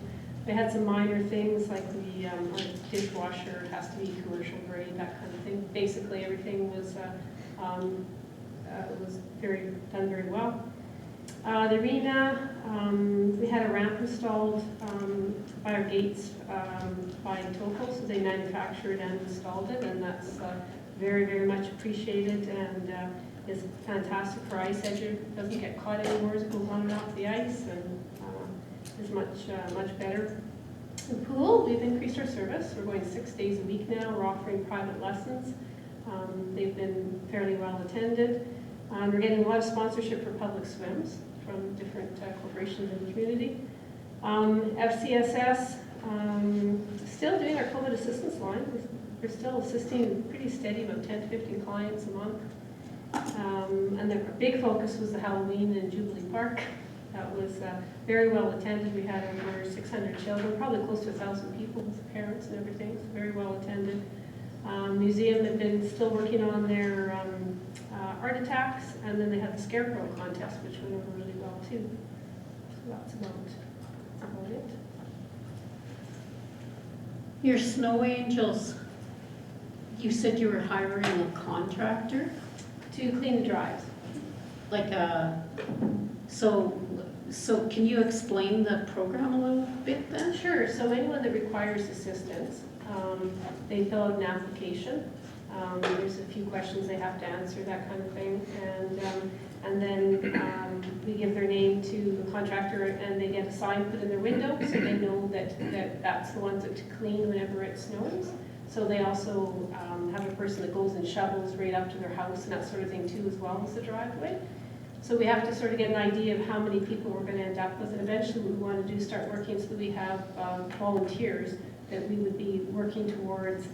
We had some minor things like our dishwasher has to be commercial grade, that kind of thing. Basically everything was done very well. The arena, we had a ramp installed by our gates by Toco, so they manufactured and installed it, and that's very, very much appreciated, and is fantastic for ice edge. It doesn't get caught anymore as it goes on and off the ice, and is much better. The pool, we've increased our service. We're going 6 days a week now. We're offering private lessons. They've been fairly well attended. We're getting a lot of sponsorship for public swims from different corporations in the community. FCSS, still doing our COVID assistance line. We're still assisting pretty steady, about 10 to 15 clients a month. And the big focus was the Halloween in Jubilee Park. That was very well attended. We had over 600 children, probably close to 1,000 people with parents and everything. So very well attended. Museum had been still working on their art attacks, and then they had the scarecrow contest, which went over really well too. So that's about it.
Your Snow Angels, you said you were hiring a contractor?
To clean the drives.
Like so can you explain the program a little bit then?
Sure. So anyone that requires assistance, they fill out an application. There's a few questions they have to answer, that kind of thing, and then we give their name to the contractor, and they get a sign put in their window, so they know that that's the ones that to clean whenever it snows. So they also have a person that goes and shovels right up to their house and that sort of thing too, as well as the driveway. So we have to sort of get an idea of how many people we're going to end up with, and eventually what we want to do is start working so that we have volunteers that we would be working towards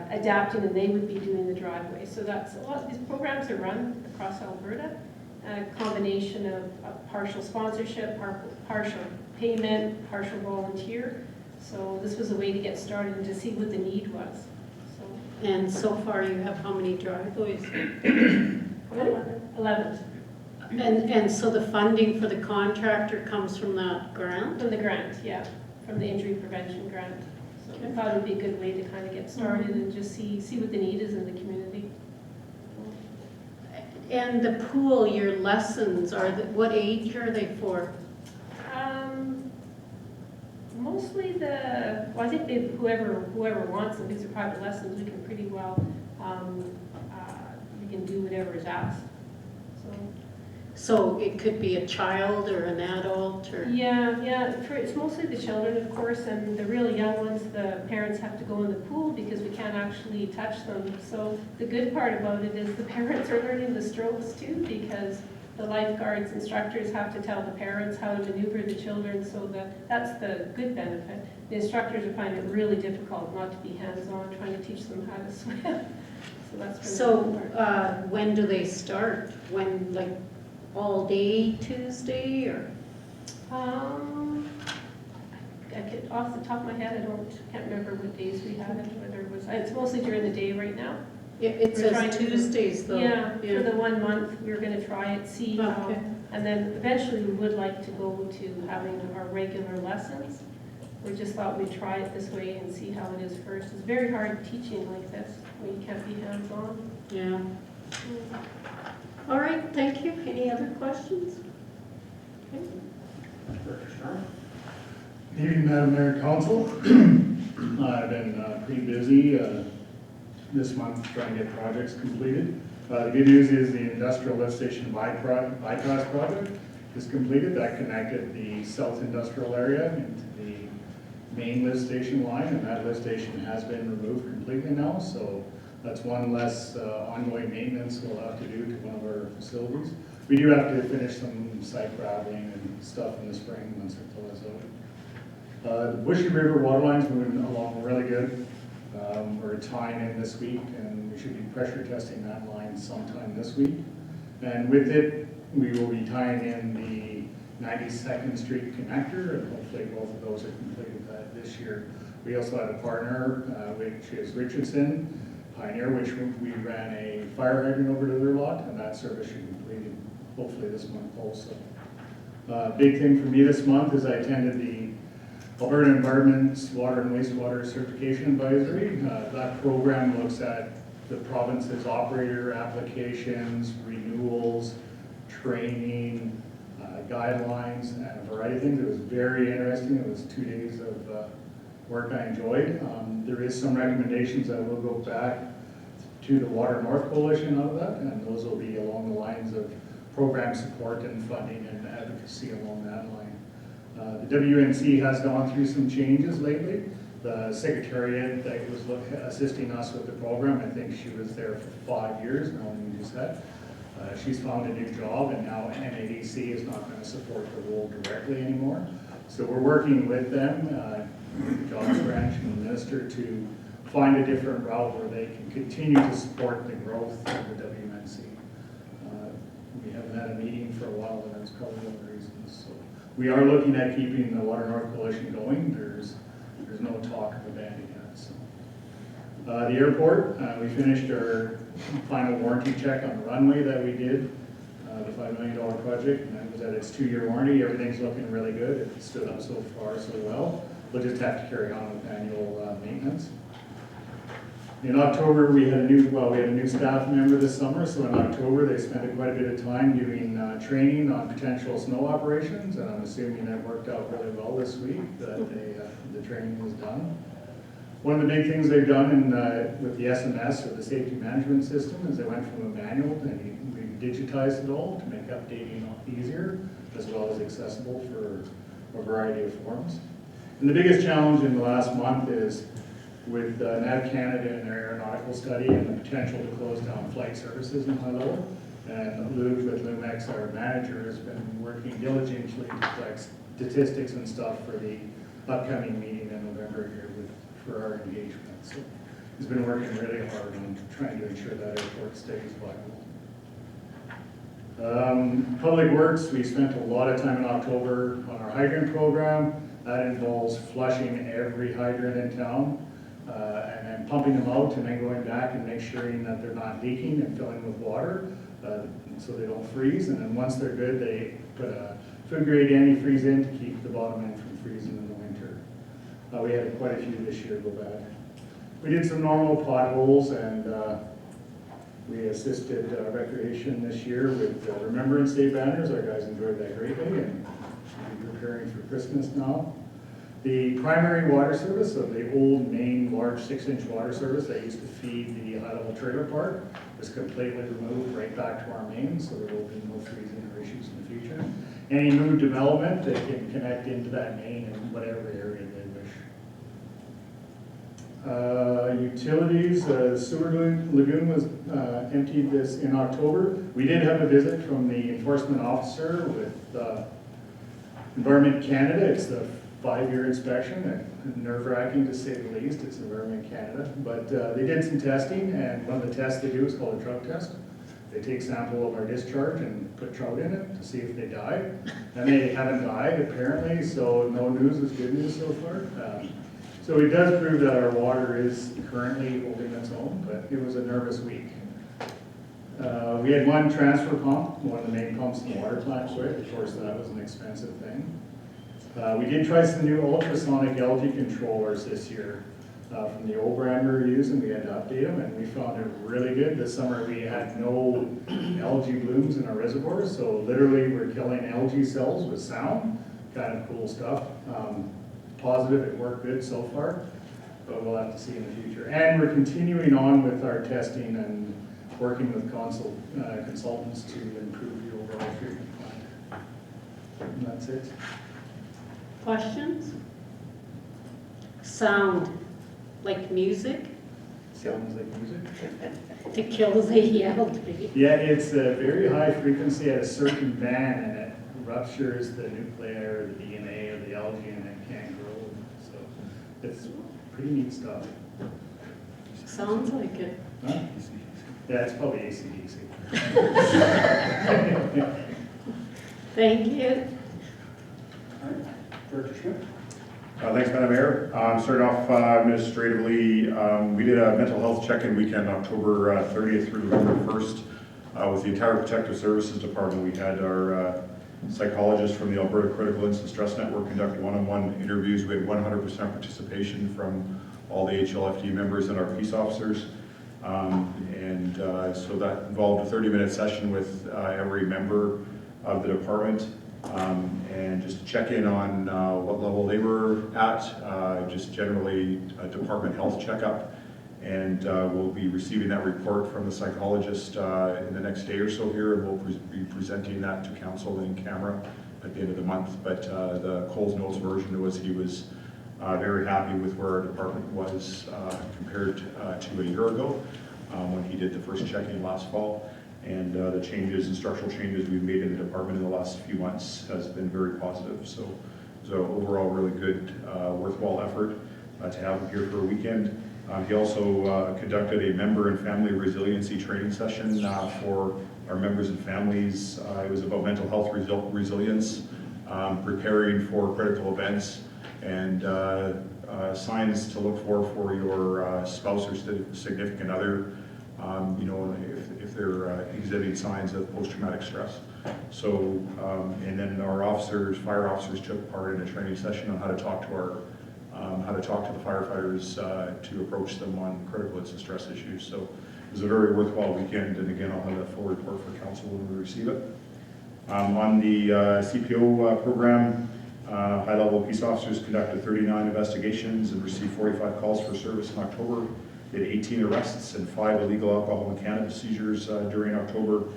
adapting, and they would be doing the driveway. So that's a lot. These programs are run across Alberta, a combination of partial sponsorship, partial payment, partial volunteer. So this was a way to get started and to see what the need was. So.
And so far you have how many driveways?
11.
And so the funding for the contractor comes from that grant?
From the grant, yeah, from the injury prevention grant. So I thought it would be a good way to kind of get started and just see what the need is in the community.
And the pool, your lessons, what age are they for?
Mostly I think whoever wants them, because they're private lessons, we can pretty well, we can do whatever is asked.
So it could be a child or an adult or?
Yeah, it's mostly the children, of course, and the really young ones, the parents have to go in the pool because we can't actually touch them. So the good part about it is the parents are learning the strokes too, because the lifeguards instructors have to tell the parents how to maneuver the children, so that's the good benefit. The instructors are finding it really difficult not to be hands-on, trying to teach them how to swim. So that's really the good part.
When do they start? When, like, all day Tuesday or?
I could, off the top of my head, can't remember what days we had it, whether it was, it's mostly during the day right now.
It says Tuesdays though.
Yeah, for the 1 month, we're gonna try it, see how, and then eventually we would like to go to having our regular lessons. We just thought we'd try it this way and see how it is first. It's very hard teaching like this when you can't be hands-on.
Yeah. All right, thank you. Any other questions? Okay.
Good evening, Madam Mayor and Council. I've been pretty busy this month trying to get projects completed. The good news is the industrial lift station bypass project is completed. That connected the south industrial area into the main lift station line, and that lift station has been removed completely now. So that's one less ongoing maintenance we'll have to do to one of our facilities. We do have to finish some site graveling and stuff in the spring once it thaws out. The Bushy River water line's moving along really good. We're tying in this week, and we should be pressure testing that line sometime this week. And with it, we will be tying in the 92nd Street connector, and hopefully both of those are completed this year. We also had a partner, which is Richardson Pioneer, which we ran a fire hydrant over to their lot, and that service should be completed hopefully this month also. Big thing for me this month is I attended the Alberta Environment's Water and Wastewater Certification Advisory. That program looks at the province's operator applications, renewals, training, guidelines, and a variety of things. It was very interesting. It was 2 days of work I enjoyed. There is some recommendations that will go back to the Water North Coalition out of that, and those will be along the lines of program support and funding and advocacy along that line. The WNC has gone through some changes lately. The secretariat that was assisting us with the program, I think she was there for 5 years, Melanie Doucette. She's found a new job, and now NADC is not going to support the role directly anymore. So we're working with them, the jobs branch and the minister, to find a different route where they can continue to support the growth of the WNC. We haven't had a meeting for a while, and that's probably one of the reasons. So we are looking at keeping the Water North Coalition going. There's no talk of abandoning it. So. The airport, we finished our final warranty check on the runway that we did, the $5 million project, and that was at its 2-year warranty. Everything's looking really good. It stood up so far so well. We'll just have to carry on with annual maintenance. In October, we had a new staff member this summer, so in October they spent quite a bit of time doing training on potential snow operations, and I'm assuming that worked out really well this week, that the training was done. One of the big things they've done with the SMS, or the safety management system, is they went from a manual and we digitized it all to make updating easier, as well as accessible for a variety of forms. And the biggest challenge in the last month is with NAV Canada and their aeronautical study and the potential to close down flight services in high level. And Luke with Lumex, our manager, has been working diligently to collect statistics and stuff for the upcoming meeting in November here for our engagement. So he's been working really hard on trying to ensure that airport stays viable. Public Works, we spent a lot of time in October on our hydrant program. That involves flushing every hydrant in town and then pumping them out and then going back and make sure that they're not leaking and filling with water so they don't freeze. And then once they're good, they put a food grade antifreeze in to keep the bottom end from freezing in the winter. We had quite a few this year go bad. We did some normal potholes and we assisted recreation this year with Remembrance Day banners. Our guys enjoyed that greatly and we're preparing for Christmas now. The primary water service of the old main large 6-inch water service that used to feed the high-level trailer park was completely removed right back to our main, so there will be no freezing or issues in the future. Any new development, they can connect into that main in whatever area they wish. Utilities, sewer lagoon was emptied this in October. We did have a visit from the enforcement officer with Environment Canada. It's the 5-year inspection, nerve-wracking to say the least. It's Environment Canada, but they did some testing, and one of the tests they do is called a trout test. They take sample of our discharge and put trout in it to see if they die, and they haven't died apparently, so no news is good news so far. So it does prove that our water is currently holding its own, but it was a nervous week. We had one transfer pump, one of the main pumps in the water plant quit. Of course, that was an expensive thing. We did try some new ultrasonic algae controllers this year from the old brand we were using. We had to update them, and we found it really good. This summer we had no algae blooms in our reservoirs, so literally we're killing algae cells with sound. Kind of cool stuff. Positive it worked good so far, but we'll have to see in the future. And we're continuing on with our testing and working with consultants to improve the overall treatment plant. And that's it.
Questions? Sound, like music?
Sounds like music.
To kill the algae.
Yeah, it's a very high frequency at a certain band, and it ruptures the nuclei or the DNA of the algae, and it can't grow. So it's pretty neat stuff.
Sounds like it.
Huh? Yeah, it's probably AC/DC.
Thank you.
Director Schmidt.
Thanks, Madam Mayor. Starting off administratively, we did a mental health check-in weekend, October 30th through November 1st, with the entire Protective Services Department. We had our psychologist from the Alberta Critical Incident Stress Network conduct one-on-one interviews. We had 100% participation from all the HLFD members and our peace officers. So that involved a 30-minute session with every member of the department. And just to check in on what level they were at, just generally a department health checkup. And we'll be receiving that report from the psychologist in the next day or so here, and we'll be presenting that to council in camera at the end of the month. But the Coles Notes version was he was very happy with where our department was compared to a year ago when he did the first check-in last fall. And the changes and structural changes we've made in the department in the last few months has been very positive. So overall, really good, worthwhile effort to have him here for a weekend. He also conducted a member and family resiliency training session for our members and families. It was about mental health resilience, preparing for critical events, and signs to look for your spouse or significant other. If they're exhibiting signs of post-traumatic stress. So, and then our fire officers took part in a training session on how to talk to the firefighters to approach them on critical incident stress issues. So it was a very worthwhile weekend, and again, I'll have that full report for council when we receive it. On the CPO program, high-level peace officers conducted 39 investigations and received 45 calls for service in October. We had 18 arrests and 5 illegal alcohol and cannabis seizures during October.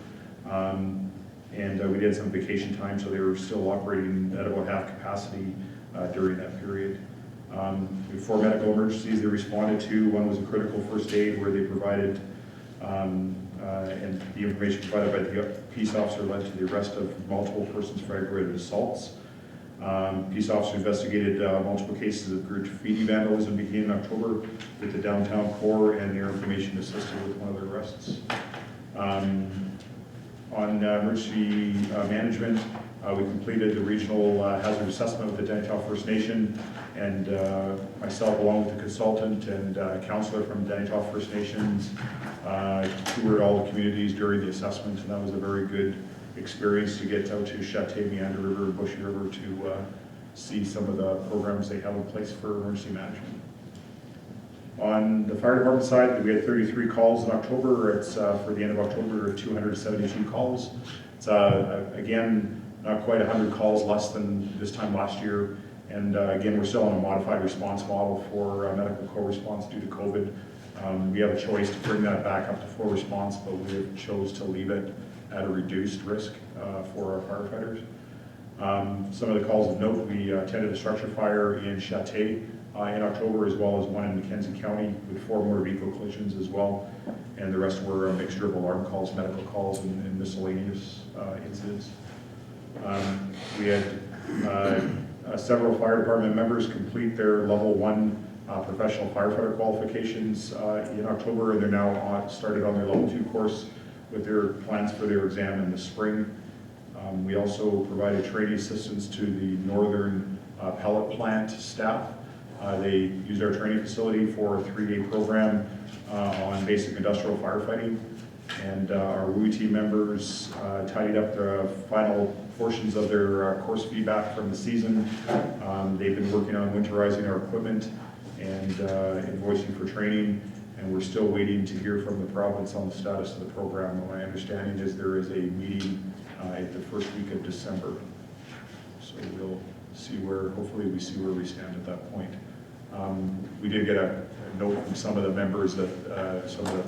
We did some vacation time, so they were still operating at about half capacity during that period. We had 4 medical emergencies they responded to. One was a critical first aid where they provided, and the information provided by the peace officer led to the arrest of multiple persons for aggravated assaults. Peace officer investigated multiple cases of graffiti vandalism beginning in October with the downtown core, and their information assisted with one of the arrests. On emergency management, we completed the regional hazard assessment with the Danitow First Nation, and myself, along with the consultant and counselor from Danitow First Nations, toured all the communities during the assessment, and that was a very good experience to get out to Château, Meander River, and Bushy River to see some of the programs they have in place for emergency management. On the fire department side, we had 33 calls in October. It's for the end of October, 272 calls. It's again, not quite 100 calls less than this time last year. And again, we're still on a modified response model for medical co-response due to COVID. We have a choice to bring that back up to full response, but we have chose to leave it at a reduced risk for our firefighters. Some of the calls of note, we attended a structure fire in Château in October, as well as one in Mackenzie County with 4 motor vehicle collisions as well. And the rest were a mixture of alarm calls, medical calls, and miscellaneous incidents. We had several fire department members complete their level 1 professional firefighter qualifications in October, and they're now started on their level 2 course with their plans for their exam in the spring. We also provided training assistance to the Northern pellet plant staff. They used our training facility for a 3-day program on basic industrial firefighting, and our WUI team members tidied up the final portions of their course feedback from the season. They've been working on winterizing our equipment and invoicing for training, and we're still waiting to hear from the province on the status of the program. My understanding is there is a meeting at the first week of December. So we'll see hopefully we see where we stand at that point. We did get a note from some of the members that some of the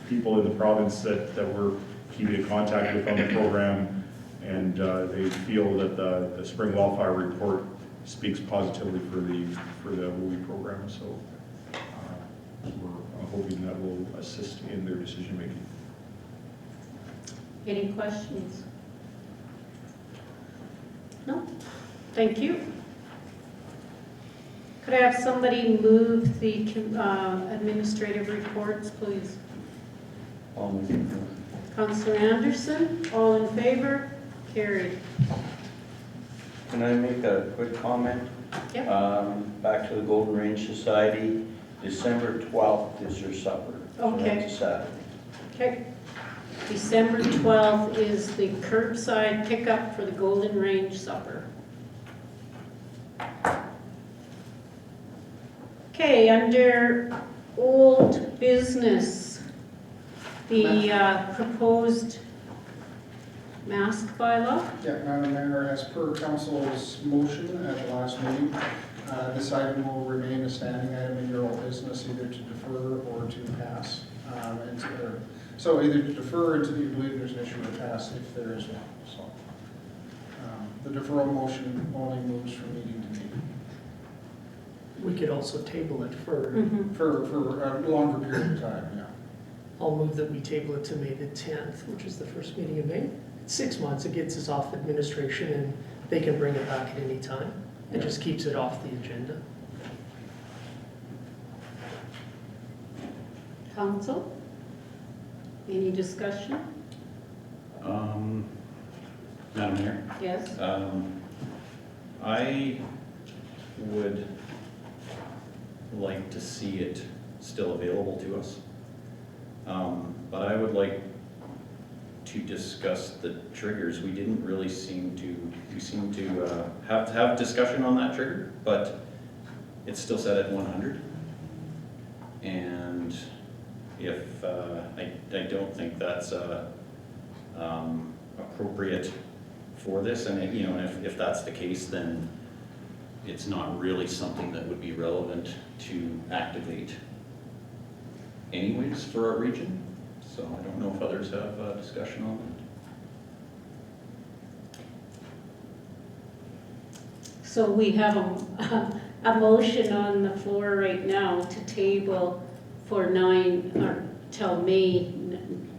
people in the province that we're keeping in contact with on the program, and they feel that the spring wildfire report speaks positively for the WUI program. So we're hoping that will assist in their decision making.
Any questions? No? Thank you. Could I have somebody move the administrative reports, please? Councillor Anderson, all in favor? Carried.
Can I make a quick comment?
Yep.
Back to the Golden Range Society, December 12th is your supper.
Okay.
So that's a Saturday.
Okay. December 12th is the curbside pickup for the Golden Range supper. Okay, under old business, the proposed mask bylaw.
Yeah, Madam Mayor, as per council's motion at the last meeting, this item will remain a standing item in your old business, either to defer or to pass. So either to defer until you believe there's an issue, or pass if there is one. So the deferral motion only moves from meeting to meeting.
We could also table it for,
For a longer period of time, yeah.
I'll move that we table it to May the 10th, which is the first meeting in May. It's 6 months, it gets us off administration, and they can bring it back at any time. It just keeps it off the agenda.
Council? Any discussion?
Madam Mayor?
Yes?
I would like to see it still available to us. But I would like to discuss the triggers. We didn't really seem to have discussion on that trigger, but it's still set at 100. And if I don't think that's appropriate for this, and if that's the case, then it's not really something that would be relevant to activate anyways for our region. So I don't know if others have a discussion on that.
So we have a motion on the floor right now to table for till May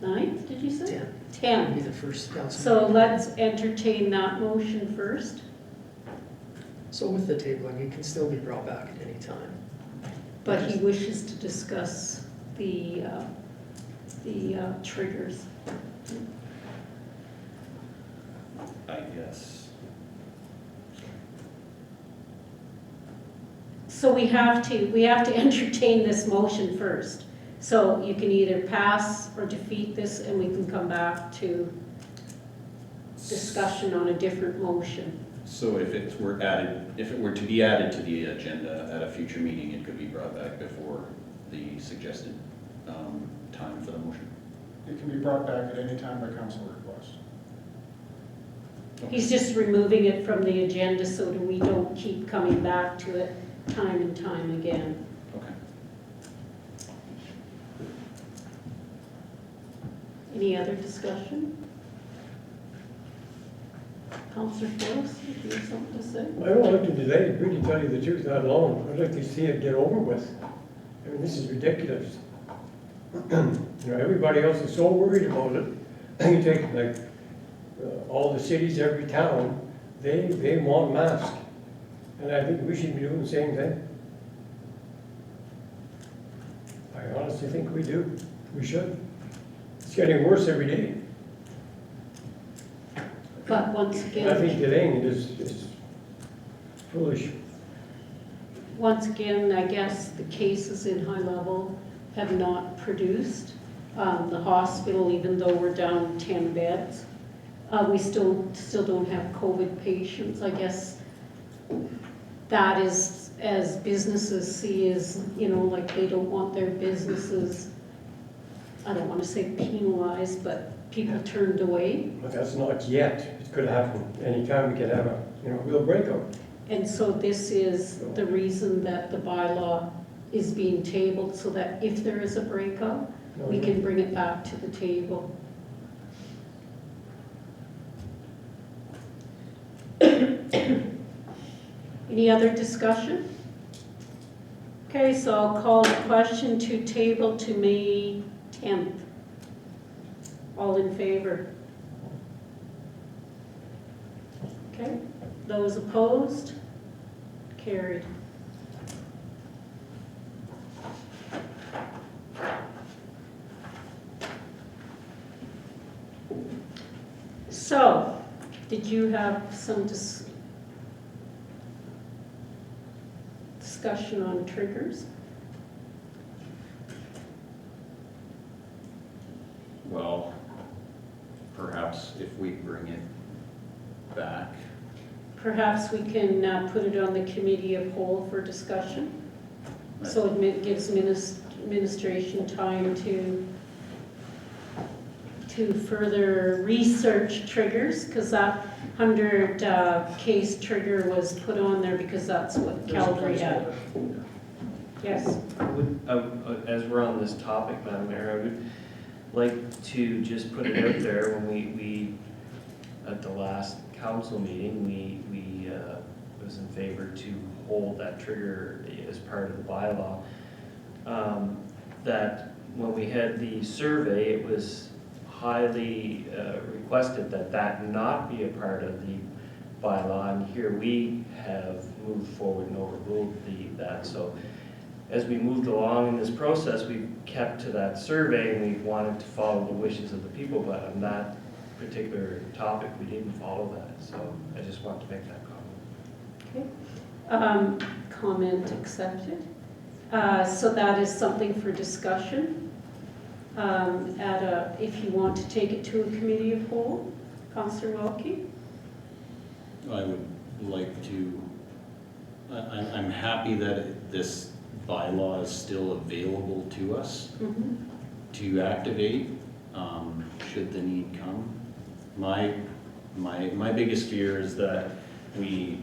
9th, did you say? 10th.
Be the first council.
So let's entertain that motion first.
So with the tabling, it can still be brought back at any time.
But he wishes to discuss the triggers.
I guess.
So we have to entertain this motion first. So you can either pass or defeat this, and we can come back to discussion on a different motion.
So if it were to be added to the agenda at a future meeting, it could be brought back before the suggested time for the motion.
It can be brought back at any time by council request.
He's just removing it from the agenda so that we don't keep coming back to it time and time again.
Okay.
Any other discussion? Councillor Forrest, do you have something to say?
I don't like to delay it, really tell you the truth, that long. I'd like to see it get over with. I mean, this is ridiculous. You know, everybody else is so worried about it. You take like all the cities, every town, they want masks. And I think we should be doing the same thing. I honestly think we do. We should. It's getting worse every day.
But once
I
again,
think delaying it is foolish.
once again, I guess the cases in high level have not produced. The hospital, even though we're down 10 beds, we still don't have COVID patients. I guess that is, as businesses see, is, you know, like they don't want their businesses, I don't want to say penalized, but people turned away.
But that's not yet. It could happen anytime. We could have a real breakout.
And so this is the reason that the bylaw is being tabled, so that if there is a breakout, we can bring it back to the table. Any other discussion? Okay, so I'll call the question to table to May 10th. All in favor? Okay, those opposed? Carried. So, did you have some discussion on triggers?
Well, perhaps if we bring it back.
Perhaps we can put it on the committee of whole for discussion. So it gives administration time to further research triggers, because that 100 case trigger was put on there because that's what Calgary had. Yes.
As we're on this topic, Madam Mayor, I would like to just put it out there, when we at the last council meeting, we was in favor to hold that trigger as part of the bylaw. That when we had the survey, it was highly requested that that not be a part of the bylaw, and here we have moved forward and overruled that. So as we moved along in this process, we kept to that survey, and we wanted to follow the wishes of the people, but on that particular topic, we didn't follow that. So I just want to make that comment.
Okay. Comment accepted. So that is something for discussion. If you want to take it to a committee of whole, Councillor Welke?
I would like to, I'm happy that this bylaw is still available to us to activate should the need come. My biggest fear is that we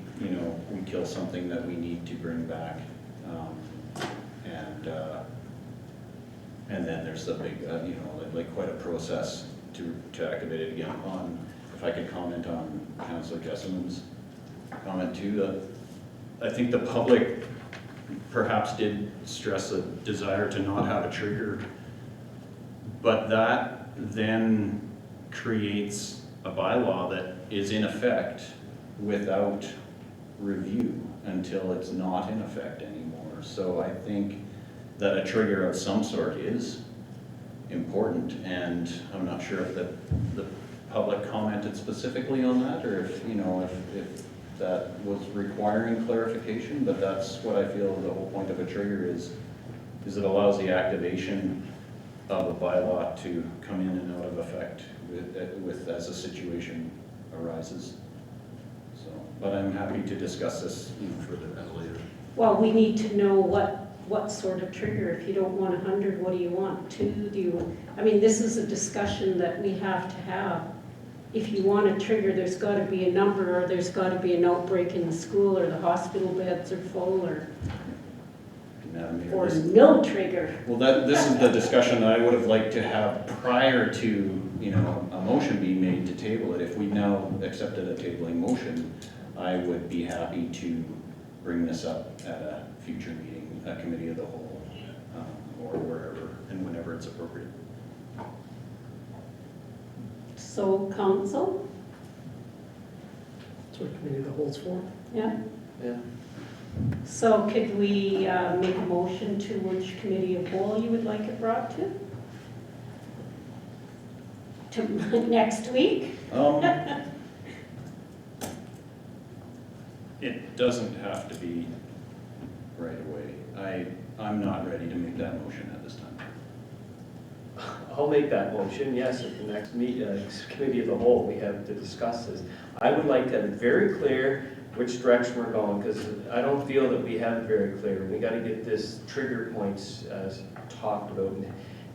kill something that we need to bring back, and then there's the big, like quite a process to activate it again. If I could comment on Councillor Jessamyn's comment too, I think the public perhaps did stress a desire to not have a trigger, but that then creates a bylaw that is in effect without review until it's not in effect anymore. So I think that a trigger of some sort is important, and I'm not sure if the public commented specifically on that, or if, you know, if that was requiring clarification, but that's what I feel the whole point of a trigger is it allows the activation of a bylaw to come in and out of effect with as a situation arises. So, but I'm happy to discuss this even further at a later.
Well, we need to know what sort of trigger. If you don't want 100, what do you want? 2? Do you? I mean, this is a discussion that we have to have. If you want a trigger, there's got to be a number, or there's got to be an outbreak in the school, or the hospital beds are full, or no trigger.
Well, this is the discussion that I would have liked to have prior to, you know, a motion being made to table it. If we now accepted a tabling motion, I would be happy to bring this up at a future meeting, a committee of the whole, or wherever and whenever it's appropriate.
So, council?
That's what committee of the whole's for.
Yeah.
Yeah.
So could we make a motion to which committee of whole you would like it brought to? To next week?
It doesn't have to be right away. I'm not ready to make that motion at this time.
I'll make that motion, yes, at the next committee of the whole, we have to discuss this. I would like to have it very clear which direction we're going, because I don't feel that we have it very clear. We got to get this trigger points talked about,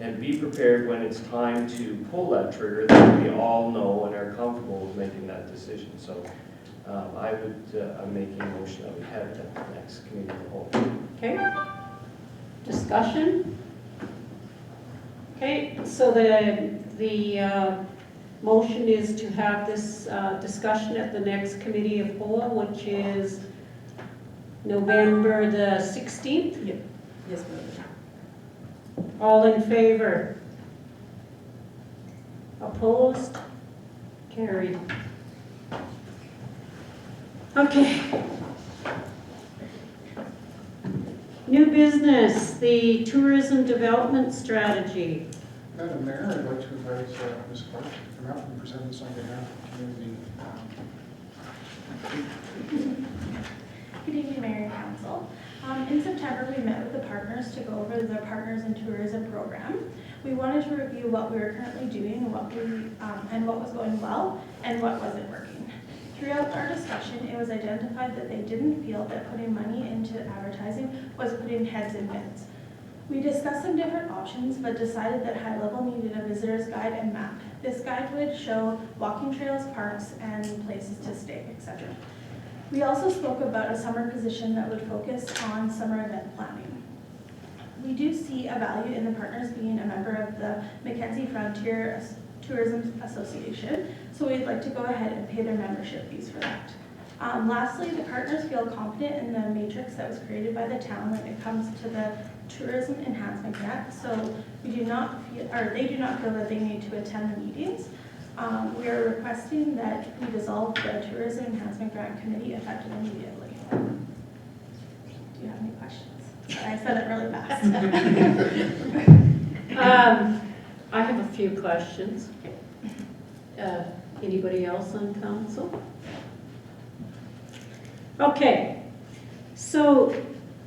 and be prepared when it's time to pull that trigger, that we all know and are comfortable with making that decision. So I'm making a motion that we have it at the next committee of the whole.
Okay. Discussion? Okay, so the motion is to have this discussion at the next committee of whole, which is November the 16th?
Yep. Yes, ma'am.
All in favor? Opposed? Carried. Okay. New business, the tourism development strategy.
Madam Mayor, I'd like to invite Ms. Clark to come out and present this on behalf of the community.
Good evening, Mayor and Council. In September, we met with the partners to go over the Partners in Tourism program. We wanted to review what we were currently doing, and what was going well and what wasn't working. Throughout our discussion, it was identified that they didn't feel that putting money into advertising was putting heads in beds. We discussed some different options, but decided that High Level needed a visitor's guide and map. This guide would show walking trails, parks, and places to stay, etc. We also spoke about a summer position that would focus on summer event planning. We do see a value in the partners being a member of the Mackenzie Frontier Tourism Association, so we'd like to go ahead and pay their membership fees for that. Lastly, the partners feel confident in the matrix that was created by the town when it comes to the tourism enhancement grant, so they do not feel that they need to attend the meetings. We are requesting that we dissolve the tourism enhancement grant committee effective immediately. Do you have any questions? I said it really fast.
I have a few questions. Anybody else on council? Okay, so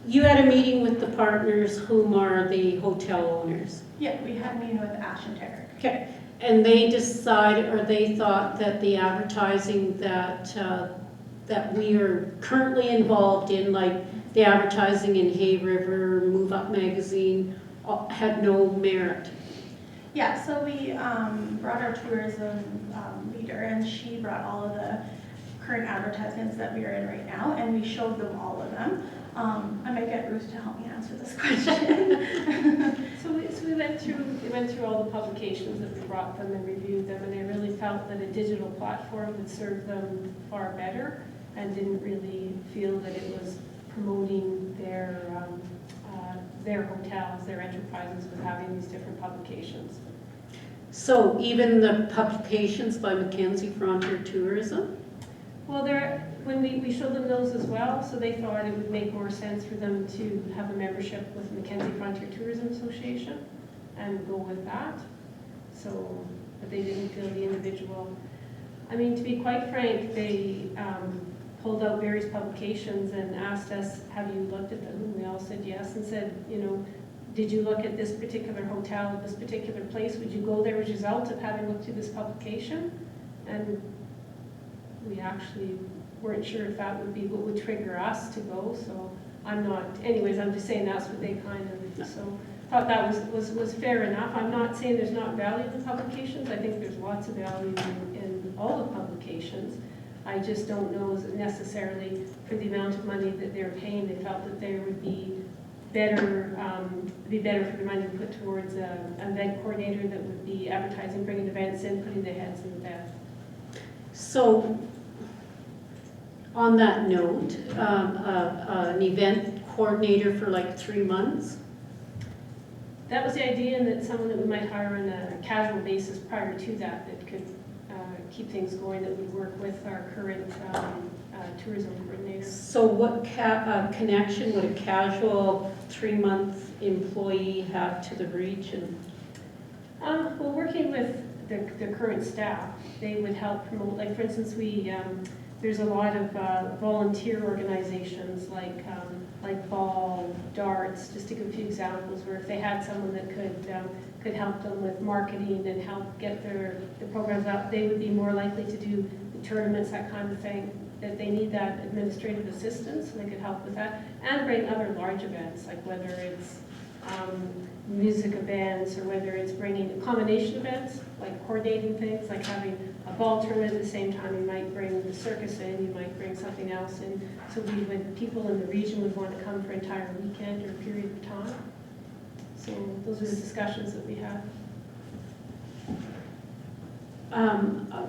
you had a meeting with the partners, whom are the hotel owners.
Yeah, we had a meeting with Ash and Tarek.
Okay, and they decided, or they thought that the advertising that we are currently involved in, like the advertising in Hay River, Move Up Magazine, had no merit.
Yeah, so we brought our tourism leader, and she brought all of the current advertisements that we are in right now, and we showed them all of them. I might get Ruth to help me answer this question.
So we went through all the publications that we brought them and reviewed them, and they really felt that a digital platform would serve them far better, and didn't really feel that it was promoting their hotels, their enterprises, with having these different publications.
So even the publications by Mackenzie Frontier Tourism?
Well, when we showed them those as well, so they thought it would make more sense for them to have a membership with the Mackenzie Frontier Tourism Association and go with that. So, but they didn't feel the individual. I mean, to be quite frank, they pulled out various publications and asked us, have you looked at them? And we all said yes, and said, you know, did you look at this particular hotel, this particular place? Would you go there as a result of having looked through this publication? And we actually weren't sure if that would be what would trigger us to go, so I'm not, anyways, I'm just saying that's what they kind of, so thought that was fair enough. I'm not saying there's not value in publications. I think there's lots of value in all the publications. I just don't know necessarily for the amount of money that they're paying, they felt that there would be better for the money to put towards an event coordinator that would be advertising, bringing events in, putting their heads in the bed.
So, on that note, an event coordinator for like 3 months?
That was the idea, and that someone that we might hire on a casual basis prior to that could keep things going, that would work with our current tourism coordinator.
So what connection would a casual 3-month employee have to the region?
Well, working with the current staff, they would help promote, like for instance, there's a lot of volunteer organizations like ball, darts, just to give a few examples, where if they had someone that could help them with marketing and help get the programs out, they would be more likely to do the tournaments, that kind of thing, that they need that administrative assistance, and they could help with that, and bring other large events, like whether it's music events, or whether it's bringing combination events, like coordinating things, like having a ball tournament at the same time. You might bring the circus in, you might bring something else in, so people in the region would want to come for an entire weekend or period of time. So those are the discussions that we had.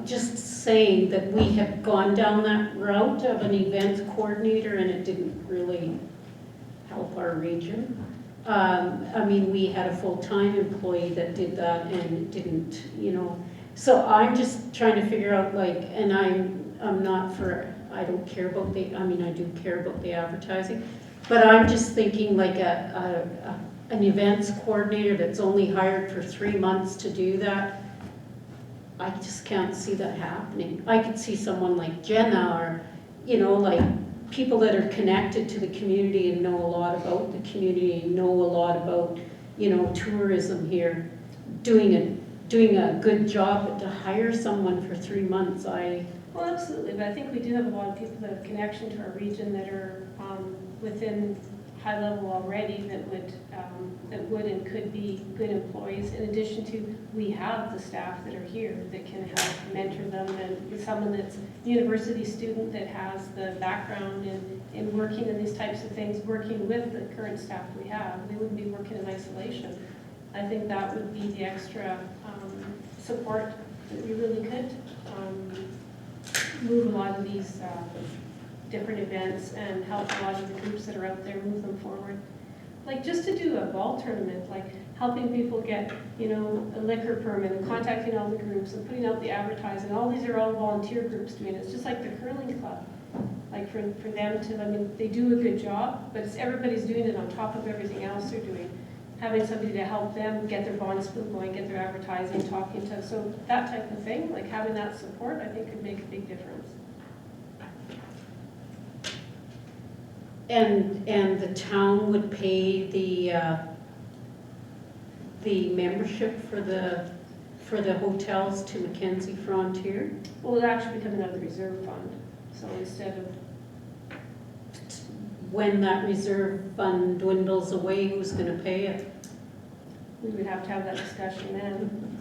Just saying that we have gone down that route of an event coordinator, and it didn't really help our region. I mean, we had a full-time employee that did that, and it didn't, you know. So I'm just trying to figure out, like, and I'm not for, I don't care about I mean, I do care about the advertising, but I'm just thinking like an events coordinator that's only hired for 3 months to do that. I just can't see that happening. I could see someone like Jenna, or, you know, like people that are connected to the community and know a lot about the community and know a lot about, you know, tourism here, doing a good job, but to hire someone for 3 months,
Well, absolutely, but I think we do have a lot of people that have connection to our region that are within high level already, that would and could be good employees. In addition to, we have the staff that are here that can help mentor them, and someone that's a university student that has the background in working in these types of things, working with the current staff we have. They wouldn't be working in isolation. I think that would be the extra support that we really could move a lot of these different events and help a lot of the groups that are out there, move them forward. Like just to do a ball tournament, like helping people get, you know, a liquor permit and contacting all the groups and putting out the advertising. All these are all volunteer groups doing it. It's just like the curling club. Like for them to, I mean, they do a good job, but everybody's doing it on top of everything else they're doing. Having somebody to help them get their bond spill going, get their advertising, talking to, so that type of thing, like having that support, I think could make a big difference.
and the town would pay the membership for the hotels to Mackenzie Frontier?
Well, it would actually be coming out of the reserve fund. So instead of,
when that reserve fund dwindles away, who's going to pay it?
we would have to have that discussion
then.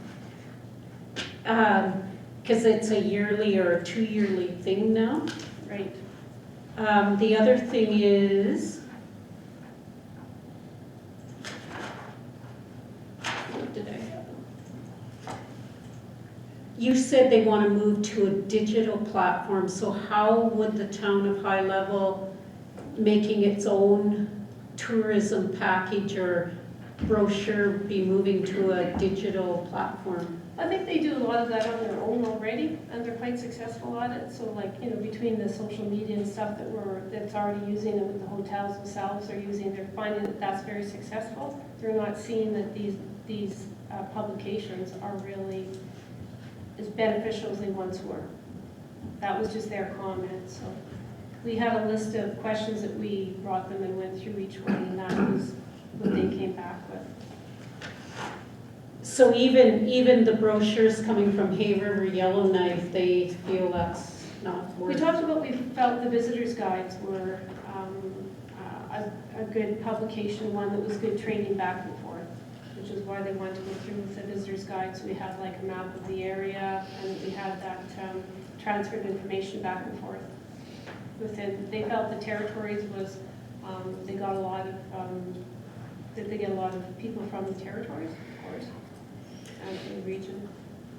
Because it's a yearly or a 2-yearly thing now.
Right.
The other thing is, what did I have? You said they want to move to a digital platform, so how would the town of High Level making its own tourism package or brochure be moving to a digital platform?
I think they do a lot of that on their own already, and they're quite successful at it. So like, between the social media and stuff that's already using it with the hotels themselves are using, they're finding that that's very successful. They're not seeing that these publications are really as beneficial as they once were. That was just their comment, so. We had a list of questions that we brought them and went through each one, and that was what they came back with.
So even the brochures coming from Hay River Yellowknife, they feel that's not worth.
We talked about, we felt the visitors' guides were a good publication, one that was good training back and forth, which is why they wanted to go through with the visitors' guide. So we had like a map of the area, and we had that transferred information back and forth. They felt the territories was, they got a lot of, that they get a lot of people from the territories, of course, and from the region.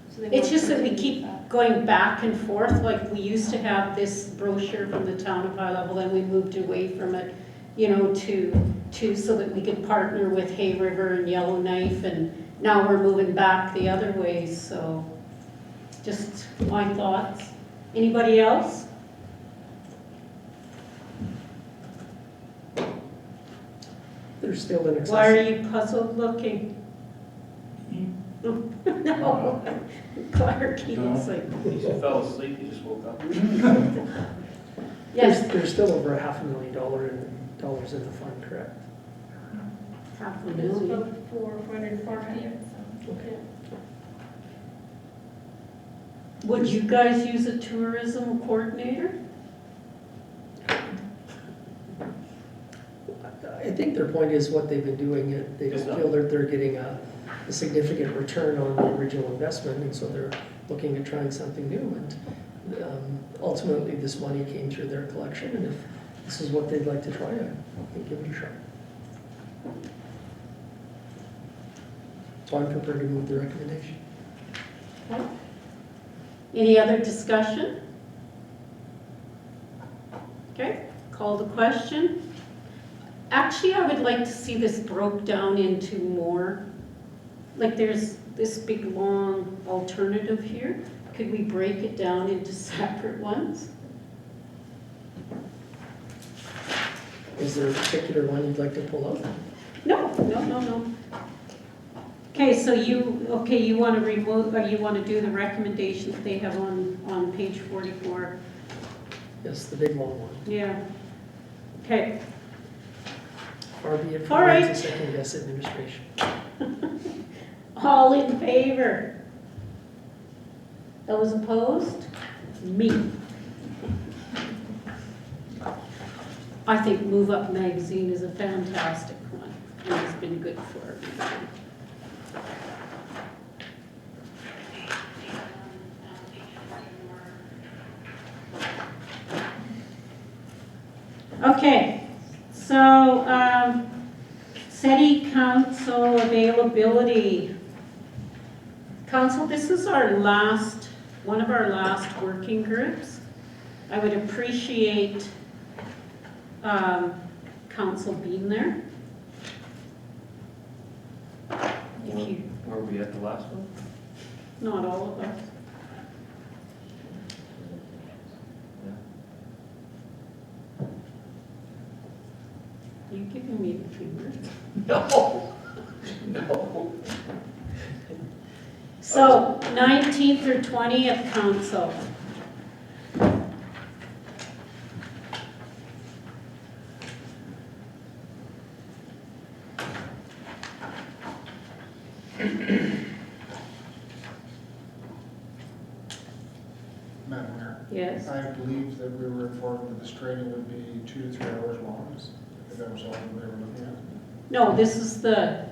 So they
It's
wanted
just
to
that we
continue
keep
that.
going back and forth, like we used to have this brochure from the town of High Level, then we moved away from it, to so that we could partner with Hay River and Yellowknife, and now we're moving back the other way, so just my thoughts. Anybody else?
They're still inaccessible.
Why are you puzzled looking? No, Clark, he looks like.
He fell asleep, he just woke up.
Yes,
There's still over $500,000 in the fund, correct?
It's
$500,000.
about 440.
Okay.
Would you guys use a tourism coordinator?
I think their point is what they've been doing, they don't feel that they're getting a significant return on the original investment, and so they're looking at trying something new. And ultimately, this money came through their collection, and if this is what they'd like to try, I think give it a shot. So I'm prepared to move the recommendation.
Okay. Any other discussion? Okay, call the question. Actually, I would like to see this broke down into more, like there's this big long alternative here. Could we break it down into separate ones?
Is there a particular one you'd like to pull out?
No. Okay, so you want to remove, or you want to do the recommendations that they have on page 44?
Yes, the big long one.
Yeah. Okay.
Far be it
All
from me
right.
to second guess administration.
All in favor? Those opposed? Me. I think Move Up Magazine is a fantastic one, and it's been good for everybody. Okay, so City Council availability. Council, this is one of our last working groups. I would appreciate council being there. If you,
Were we at the last one?
not all of us. You giving me the finger?
No.
So 19th or 20th council.
Madam Mayor,
Yes.
I believe that we were informed that this training would be 2 to 3 hours long. If that was all that they were looking at.
No, this is the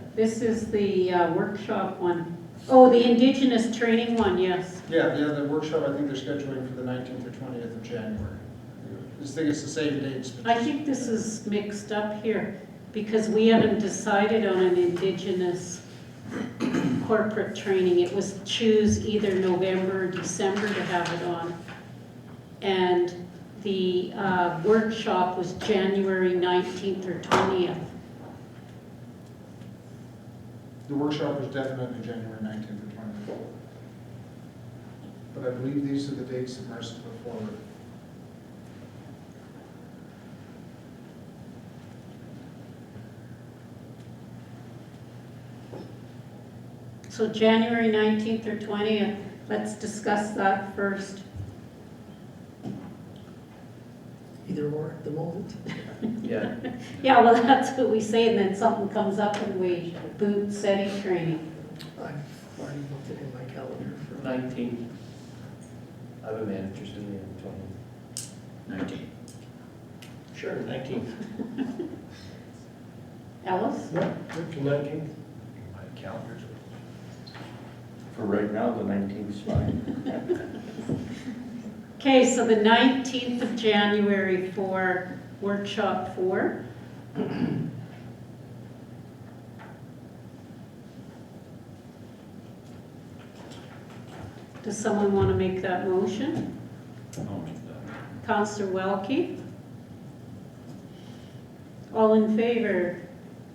workshop one. Oh, the Indigenous training one, yes.
Yeah, the workshop, I think they're scheduling for the 19th or 20th of January. I just think it's the same dates. but
I think this is mixed up here because we haven't decided on an Indigenous corporate training. It was choose either November or December to have it on. And the workshop was January 19th or 20th.
The workshop was definitely January 19th or 20th. but I believe these are the dates that Marissa put forward.
So January 19th or 20th, let's discuss that first.
Either or at the moment.
Yeah.
Yeah, well, that's what we say, and then something comes up and we boot SETI training.
I've already looked it in my calendar for.
19. I have a manager's in the 20.
19.
Sure, 19th.
Alice?
Yeah, good to 19th.
My calendar's.
For right now, the 19th is fine.
Okay, so the 19th of January for workshop 4. Does someone want to make that motion?
I'll make that.
Counselor Welke? All in favor?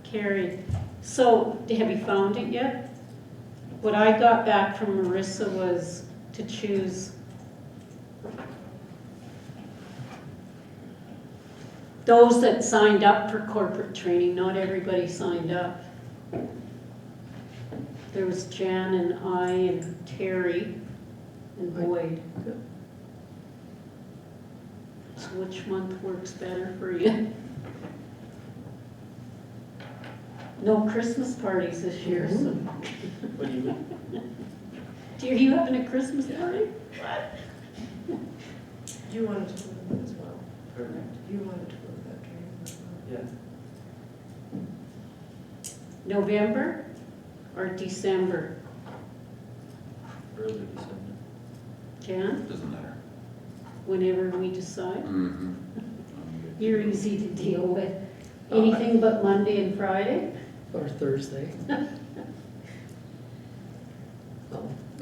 Carried. So, have you found it yet? What I got back from Marissa was to choose those that signed up for corporate training. Not everybody signed up. There was Jan and I and Terry and Boyd. So which month works better for you? No Christmas parties this year, so.
What do you mean?
Are you having a Christmas party?
You wanted to go to that as well.
Perfect.
You wanted to go to that training as well.
Yeah.
November or December?
Early December.
Jan,
Doesn't matter.
whenever we decide.
Mm-hmm.
You're easy to deal with. Anything but Monday and Friday?
Or Thursday.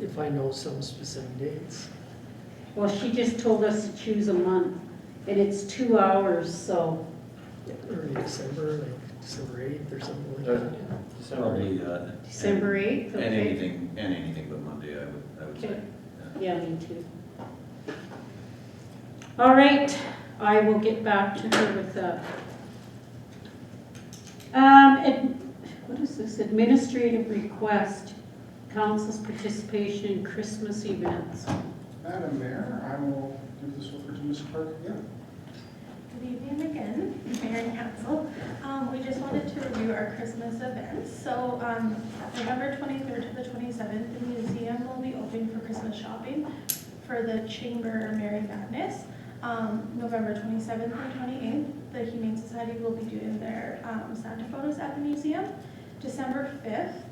If I know some specific dates.
Well, she just told us to choose a month, and it's 2 hours, so.
Early December, like December 8th or something like
Uh,
that.
December.
Probably,
December 8th,
and
okay.
anything but Monday, I would say.
Okay. Yeah, me too. All right, I will get back to her with that. What is this? Administrative request, council's participation in Christmas events.
Madam Mayor, I will give this over to Ms. Clark again.
Good evening again, Mayor and Council. We just wanted to review our Christmas events. So November 23rd to the 27th, the museum will be open for Christmas shopping for the Chamber Merry Madness. November 27th and 28th, the Humane Society will be doing their Santa photos at the museum. December 5th,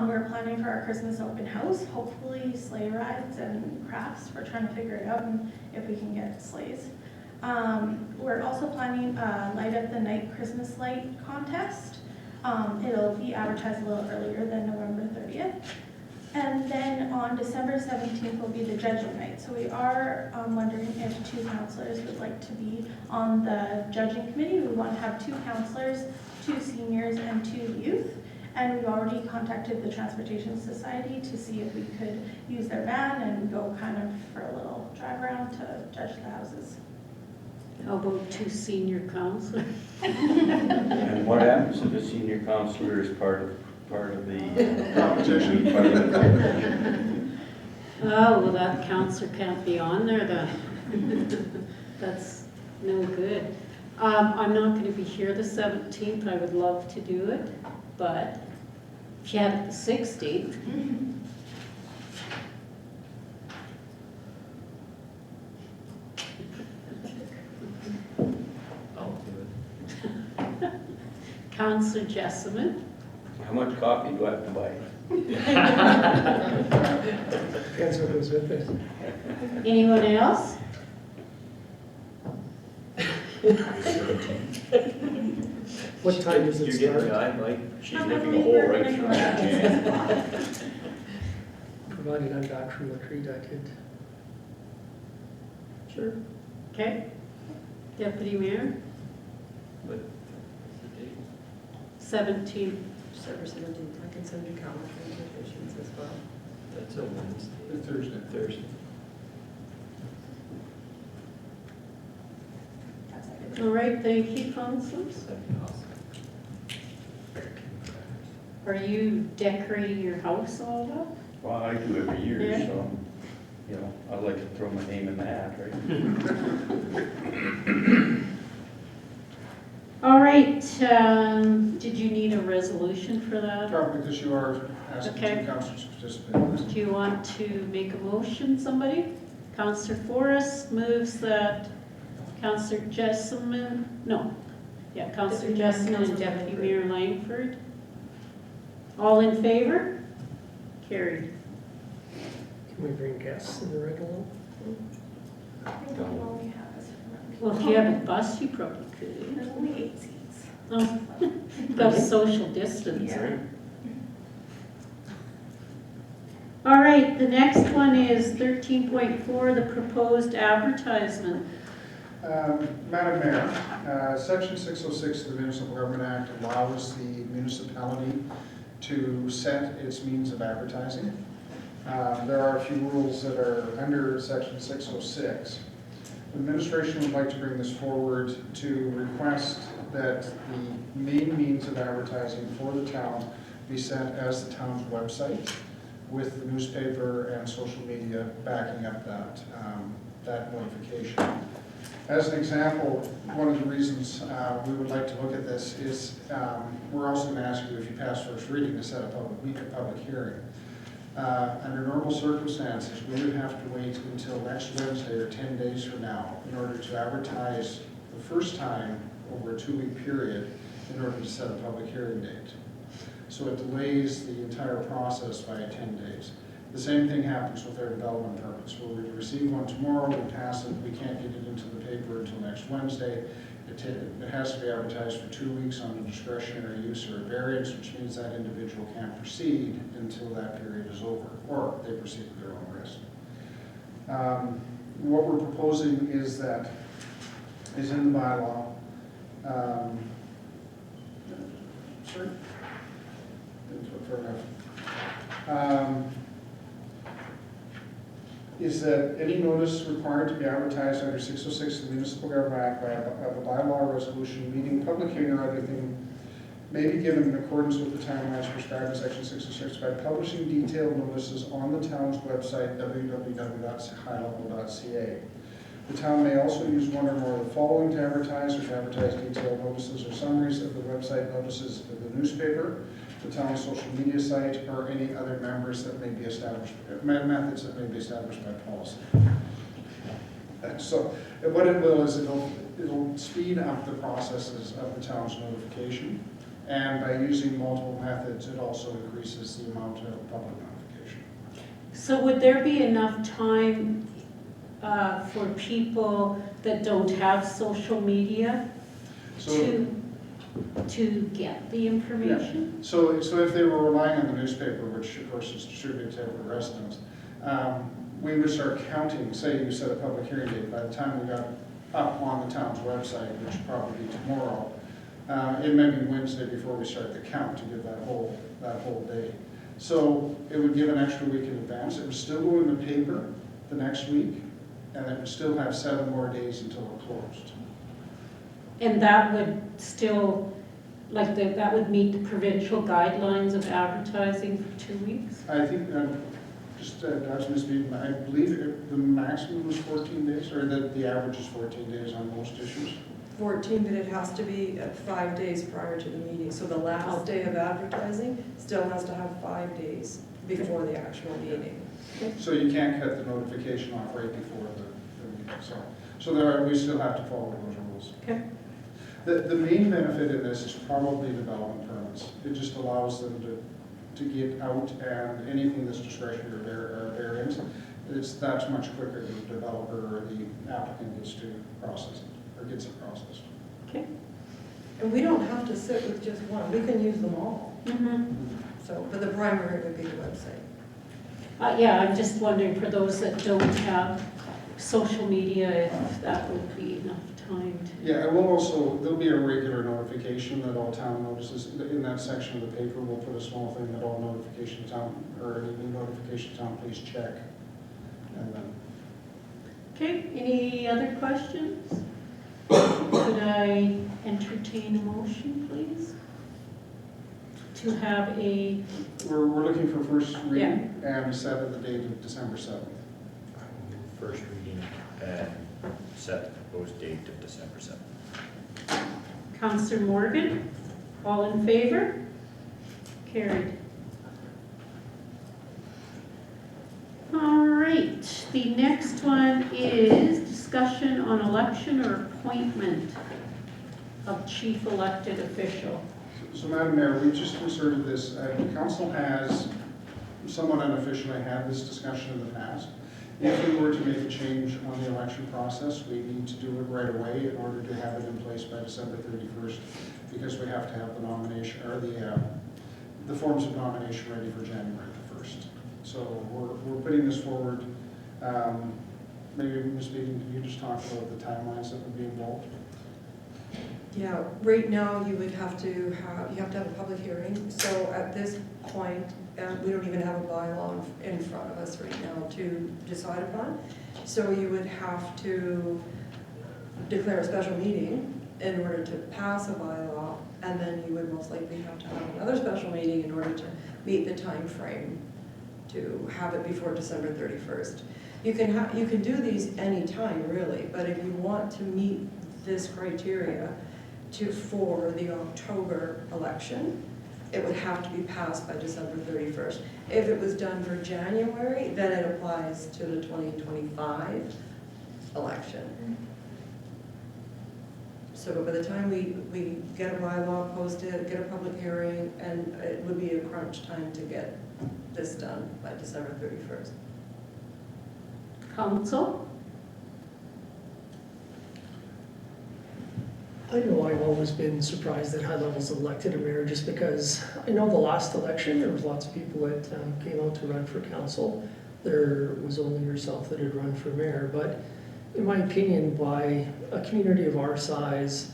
we're planning for our Christmas open house, hopefully sleigh rides and crafts. We're trying to figure it out and if we can get sleighs. We're also planning a Light Up the Night Christmas light contest. It'll be advertised a little earlier than November 30th. And then on December 17th will be the judging night. So we are wondering if 2 counselors would like to be on the judging committee. We want to have 2 counselors, 2 seniors, and 2 youth. And we've already contacted the Transportation Society to see if we could use their van and go kind of for a little drive around to judge the houses.
How about 2 senior counselors?
And what happens if a senior counselor is part of the competition?
Oh, well, that counselor can't be on there then. That's no good. I'm not going to be here the 17th. I would love to do it, but if you had it the 16th.
I'll do it.
Counselor Jessamine.
How much coffee do I have to buy?
Depends what goes with it.
Anyone else?
What time does it
You're getting
start?
behind, Mike.
She's looking a hole right through it.
Provided I'm back from the retreat, I could. Sure.
Okay. Deputy Mayor,
But the date?
17th.
December 17th, I can send you calendar invitations as well.
That's a Wednesday.
Thursday.
Thursday.
right, thank you, councillors. Are you decorating your house all up?
Well, I do every year,
Yeah.
so, you know, I'd like to throw my name in the hat, right?
All right, did you need a resolution for that?
Probably because you are asking
Okay.
two councillors to participate in this.
Do you want to make a motion, somebody? Councillor Forrest moves that Councillor Jessamine, Councillor
Deputy Mayor
Jessamine and
Councillor
Deputy
Langford.
Mayor Langford. All in favor? Carried.
Can we bring guests in the red alone?
I think we only have us for
Well, if you have a bus, you probably could.
There's only 8 seats.
Oh, got social distance,
Yeah.
right? All right, the next one is 13.4, the proposed advertisement.
Madam Mayor, Section 606 of the Municipal Government Act allows the municipality to set its means of advertising. There are a few rules that are under Section 606. The administration would like to bring this forward to request that the main means of advertising for the town be set as the town's website, with the newspaper and social media backing up that notification. As an example, one of the reasons we would like to look at this is we're also going to ask you, if you pass first reading, to set a public hearing. Under normal circumstances, we would have to wait until next Wednesday or 10 days from now in order to advertise the first time over a 2-week period in order to set a public hearing date. So it delays the entire process by 10 days. The same thing happens with our development permits. Where we receive one tomorrow, we pass it, we can't get it into the paper until next Wednesday. It has to be advertised for 2 weeks on a discretionary use or a variance, which means that individual can't proceed until that period is over, or they proceed at their own risk. What we're proposing is that, is in the bylaw. Sorry? Fair enough. Is that any notice required to be advertised under 606 of the Municipal Government Act by a bylaw or resolution, meeting, public hearing, or other thing may be given in accordance with the timelines prescribed in section 606 by publishing detailed notices on the town's website, www.highlevel.ca. The town may also use one or more of the following to advertise detailed notices or summaries of the website notices of the newspaper, the town's social media site, or any other methods that may be established by policy. So what it will is it'll speed up the processes of the town's notification, and by using multiple methods, it also increases the amount of public notification.
So would there be enough time for people that don't have social media to get the information?
Yeah. So if they were relying on the newspaper, which of course is distributed to every resident, we would start counting. Say you set a public hearing date. By the time we got up on the town's website, which would probably be tomorrow, it may be Wednesday before we start the count to give that whole day. So it would give an extra week in advance. It would still go in the paper the next week, and it would still have 7 more days until it closed.
And that would still, that would meet the provincial guidelines of advertising for 2 weeks?
I think, Dr. Misbeam, I believe the maximum was 14 days, or the average is 14 days on most issues.
14, but it has to be 5 days prior to the meeting. So the last day of advertising still has to have 5 days before the actual meeting.
So you can't cut the notification off right before the meeting. So we still have to follow those rules.
Okay.
The main benefit in this is probably development permits. It just allows them to get out, and anything that's discretionary or variance, that's much quicker than the developer or the applicant gets to process it, or gets it processed.
Okay.
And we don't have to sit with just one. We can use them all.
Mm-hmm.
So, but the primary would be the website.
Yeah, I'm just wondering for those that don't have social media, if that would be enough time to...
Yeah, there'll be a regular notification that all town notices, in that section of the paper, we'll put a small thing that all notification town, or any new notification town, please check. And then.
Okay, any other questions? Could I I entertain a motion, please? To have a,
We're looking for first reading and set the date of December 7th.
First reading and set the proposed date of December 7th.
Councillor Morgan, all in favor? Carried. All right, the next one is discussion on election or appointment of chief elected official.
So Madam Mayor, we just inserted this, the council has somewhat unofficially had this discussion in the past. If we were to make a change on the election process, we need to do it right away in order to have it in place by December 31st, because we have to have the nomination, or the forms of nomination ready for January the 1st. So we're putting this forward. Maybe Ms. Beaton, can you just talk about the timelines that would be involved?
Yeah, right now you would have to have a public hearing. So at this point, we don't even have a bylaw in front of us right now to decide upon. So you would have to declare a special meeting in order to pass a bylaw, and then you would most likely have to have another special meeting in order to meet the time frame to have it before December 31st. You can do these anytime really, but if you want to meet this criteria for the October election, it would have to be passed by December 31st. If it was done for January, then it applies to the 2025 election. So by the time we get a bylaw posted, get a public hearing, and it would be a crunch time to get this done by December 31st.
Council?
I know I've always been surprised at high levels of elected a mayor, just because I know the last election, there was lots of people that came out to run for council. There was only yourself that had run for mayor, but in my opinion, by a community of our size,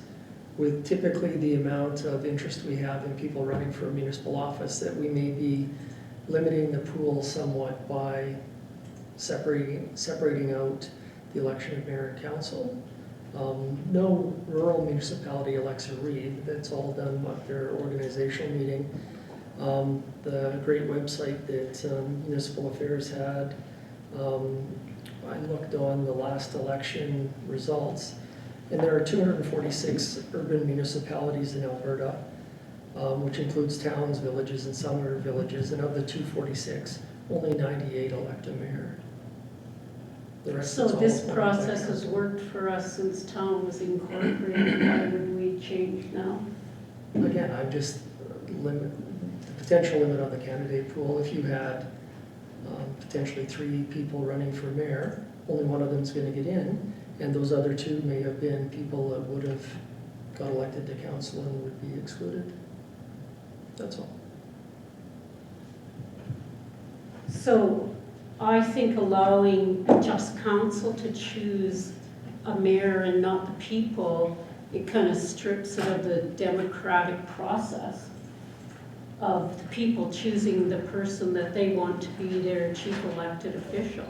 with typically the amount of interest we have in people running for municipal office, that we may be limiting the pool somewhat by separating out the election of mayor and council. No rural municipality elects a reed. That's all done at their organizational meeting. The great website that Municipal Affairs had, I looked on the last election results, and there are 246 urban municipalities in Alberta, which includes towns, villages, and summer villages, and of the 246, only 98 elect a mayor.
So this process has worked for us since town was incorporated. Why would we change now?
Again, I'm just the potential limit on the candidate pool. If you had potentially 3 people running for mayor, only one of them is going to get in, and those other 2 may have been people that would have got elected to council and would be excluded. That's all.
So I think allowing just council to choose a mayor and not the people, it kind of strips it of the democratic process of the people choosing the person that they want to be their chief elected official.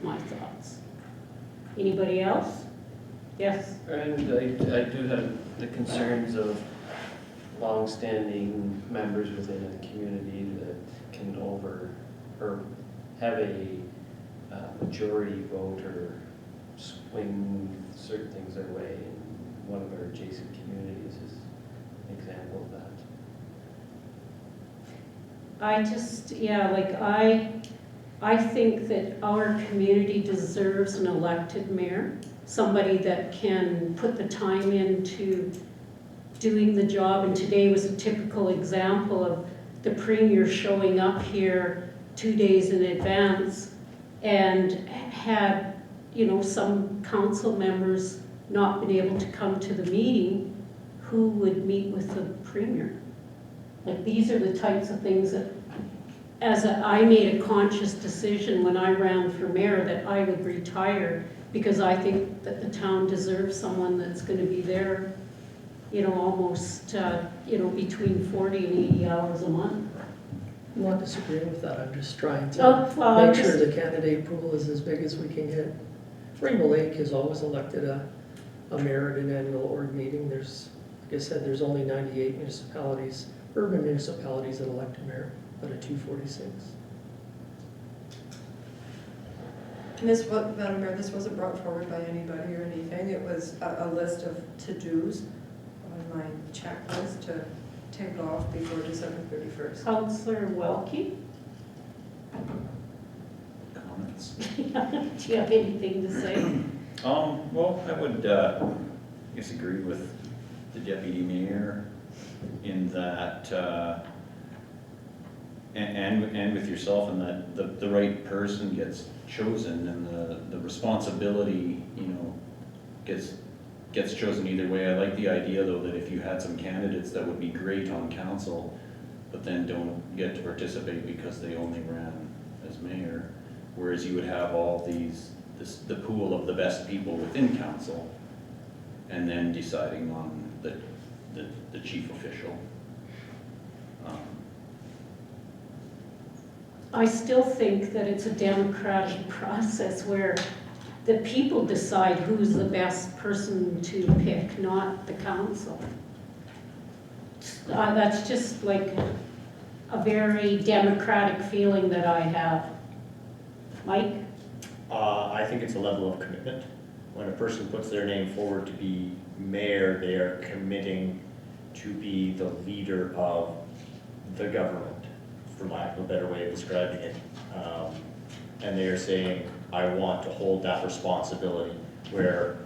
My thoughts. Anybody else? Yes?
And I do have the concerns of long-standing members within a community that can have a majority vote or swing certain things their way. And one of our adjacent communities is an example of that.
I think that our community deserves an elected mayor, somebody that can put the time into doing the job. And today was a typical example of the premier showing up here 2 days in advance and had, some council members not been able to come to the meeting. Who would meet with the premier? Like, these are the types of things that, I made a conscious decision when I ran for mayor that I would retire, because I think that the town deserves someone that's going to be there, almost, between 40 and 80 hours a month.
I'm not disagreeing with that. I'm just trying to make sure the candidate pool is as big as we can get. Rainbow Lake has always elected a mayor at an annual org meeting. There's, like I said, there's only 98 municipalities, urban municipalities that elect a mayor out of 246.
And this, Madam Mayor, this wasn't brought forward by anybody or anything. It was a list of to-dos on my checklist to take off before December 31st.
Councillor Welke,
Comments?
do you have anything to say?
Well, I would, I guess agree with the deputy mayor in that, and with yourself in that the right person gets chosen and the responsibility, you know, gets chosen either way. I like the idea though that if you had some candidates that would be great on council, but then don't get to participate because they only ran as mayor, whereas you would have all the pool of the best people within council, and then deciding on the chief official.
I still think that it's a democratic process where the people decide who's the best person to pick, not the council. That's just like a very democratic feeling that I have. Mike?
I think it's a level of commitment. When a person puts their name forward to be mayor, they are committing to be the leader of the government, for lack of a better way of describing it. And they are saying, I want to hold that responsibility, where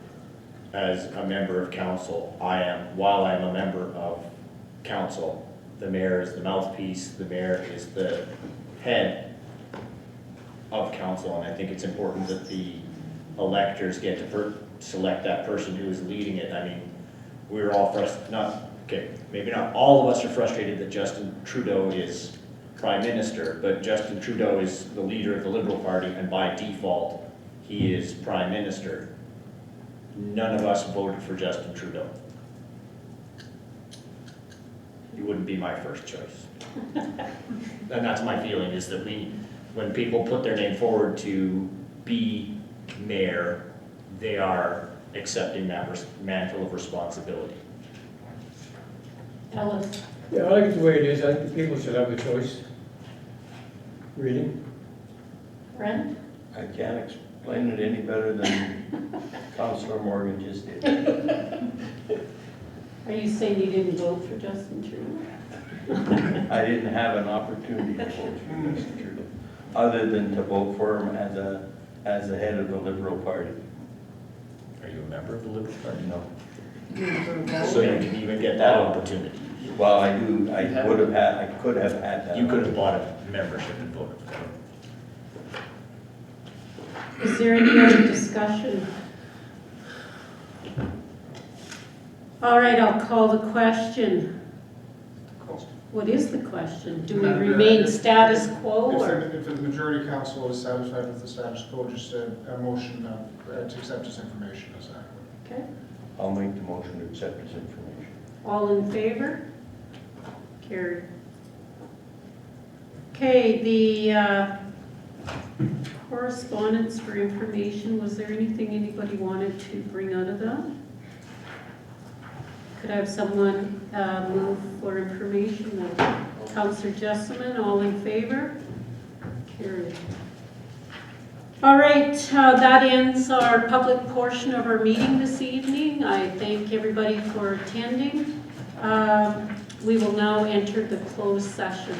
as a member of council, while I'm a member of council, the mayor is the mouthpiece, the mayor is the head of council, and I think it's important that the electors get to select that person who is leading it. I mean, we're all maybe not all of us are frustrated that Justin Trudeau is Prime Minister, but Justin Trudeau is the leader of the Liberal Party, and by default, he is Prime Minister. None of us voted for Justin Trudeau. He wouldn't be my first choice. And that's my feeling, is that when people put their name forward to be mayor, they are accepting that mantle of responsibility.
Ellis?
Yeah, I like it the way it is. I think the people should have a choice. Really?
Brent?
I can't explain it any better than Councillor Morgan just did.
Are you saying you didn't vote for Justin Trudeau?
I didn't have an opportunity to vote for Mr. Trudeau, other than to vote for him as the head of the Liberal Party.
Are you a member of the Liberal Party?
No.
So you can even get that opportunity.
Well, I do. I could have had that.
You could have bought a membership and voted for it.
Is there any other discussion? All right, I'll call the question. What is the question? Do we remain status quo, or?
If the majority council is satisfied with the status quo, just a motion to accept this information as adequate.
Okay.
I'll make the motion to accept this information.
All in favor? Carried. Okay, the correspondence for information, was there anything anybody wanted to bring out of that? Could I have someone move for information? Councillor Jesselman, all in favor? Carried. All right, that ends our public portion of our meeting this evening. I thank everybody for attending. We will now enter the closed session.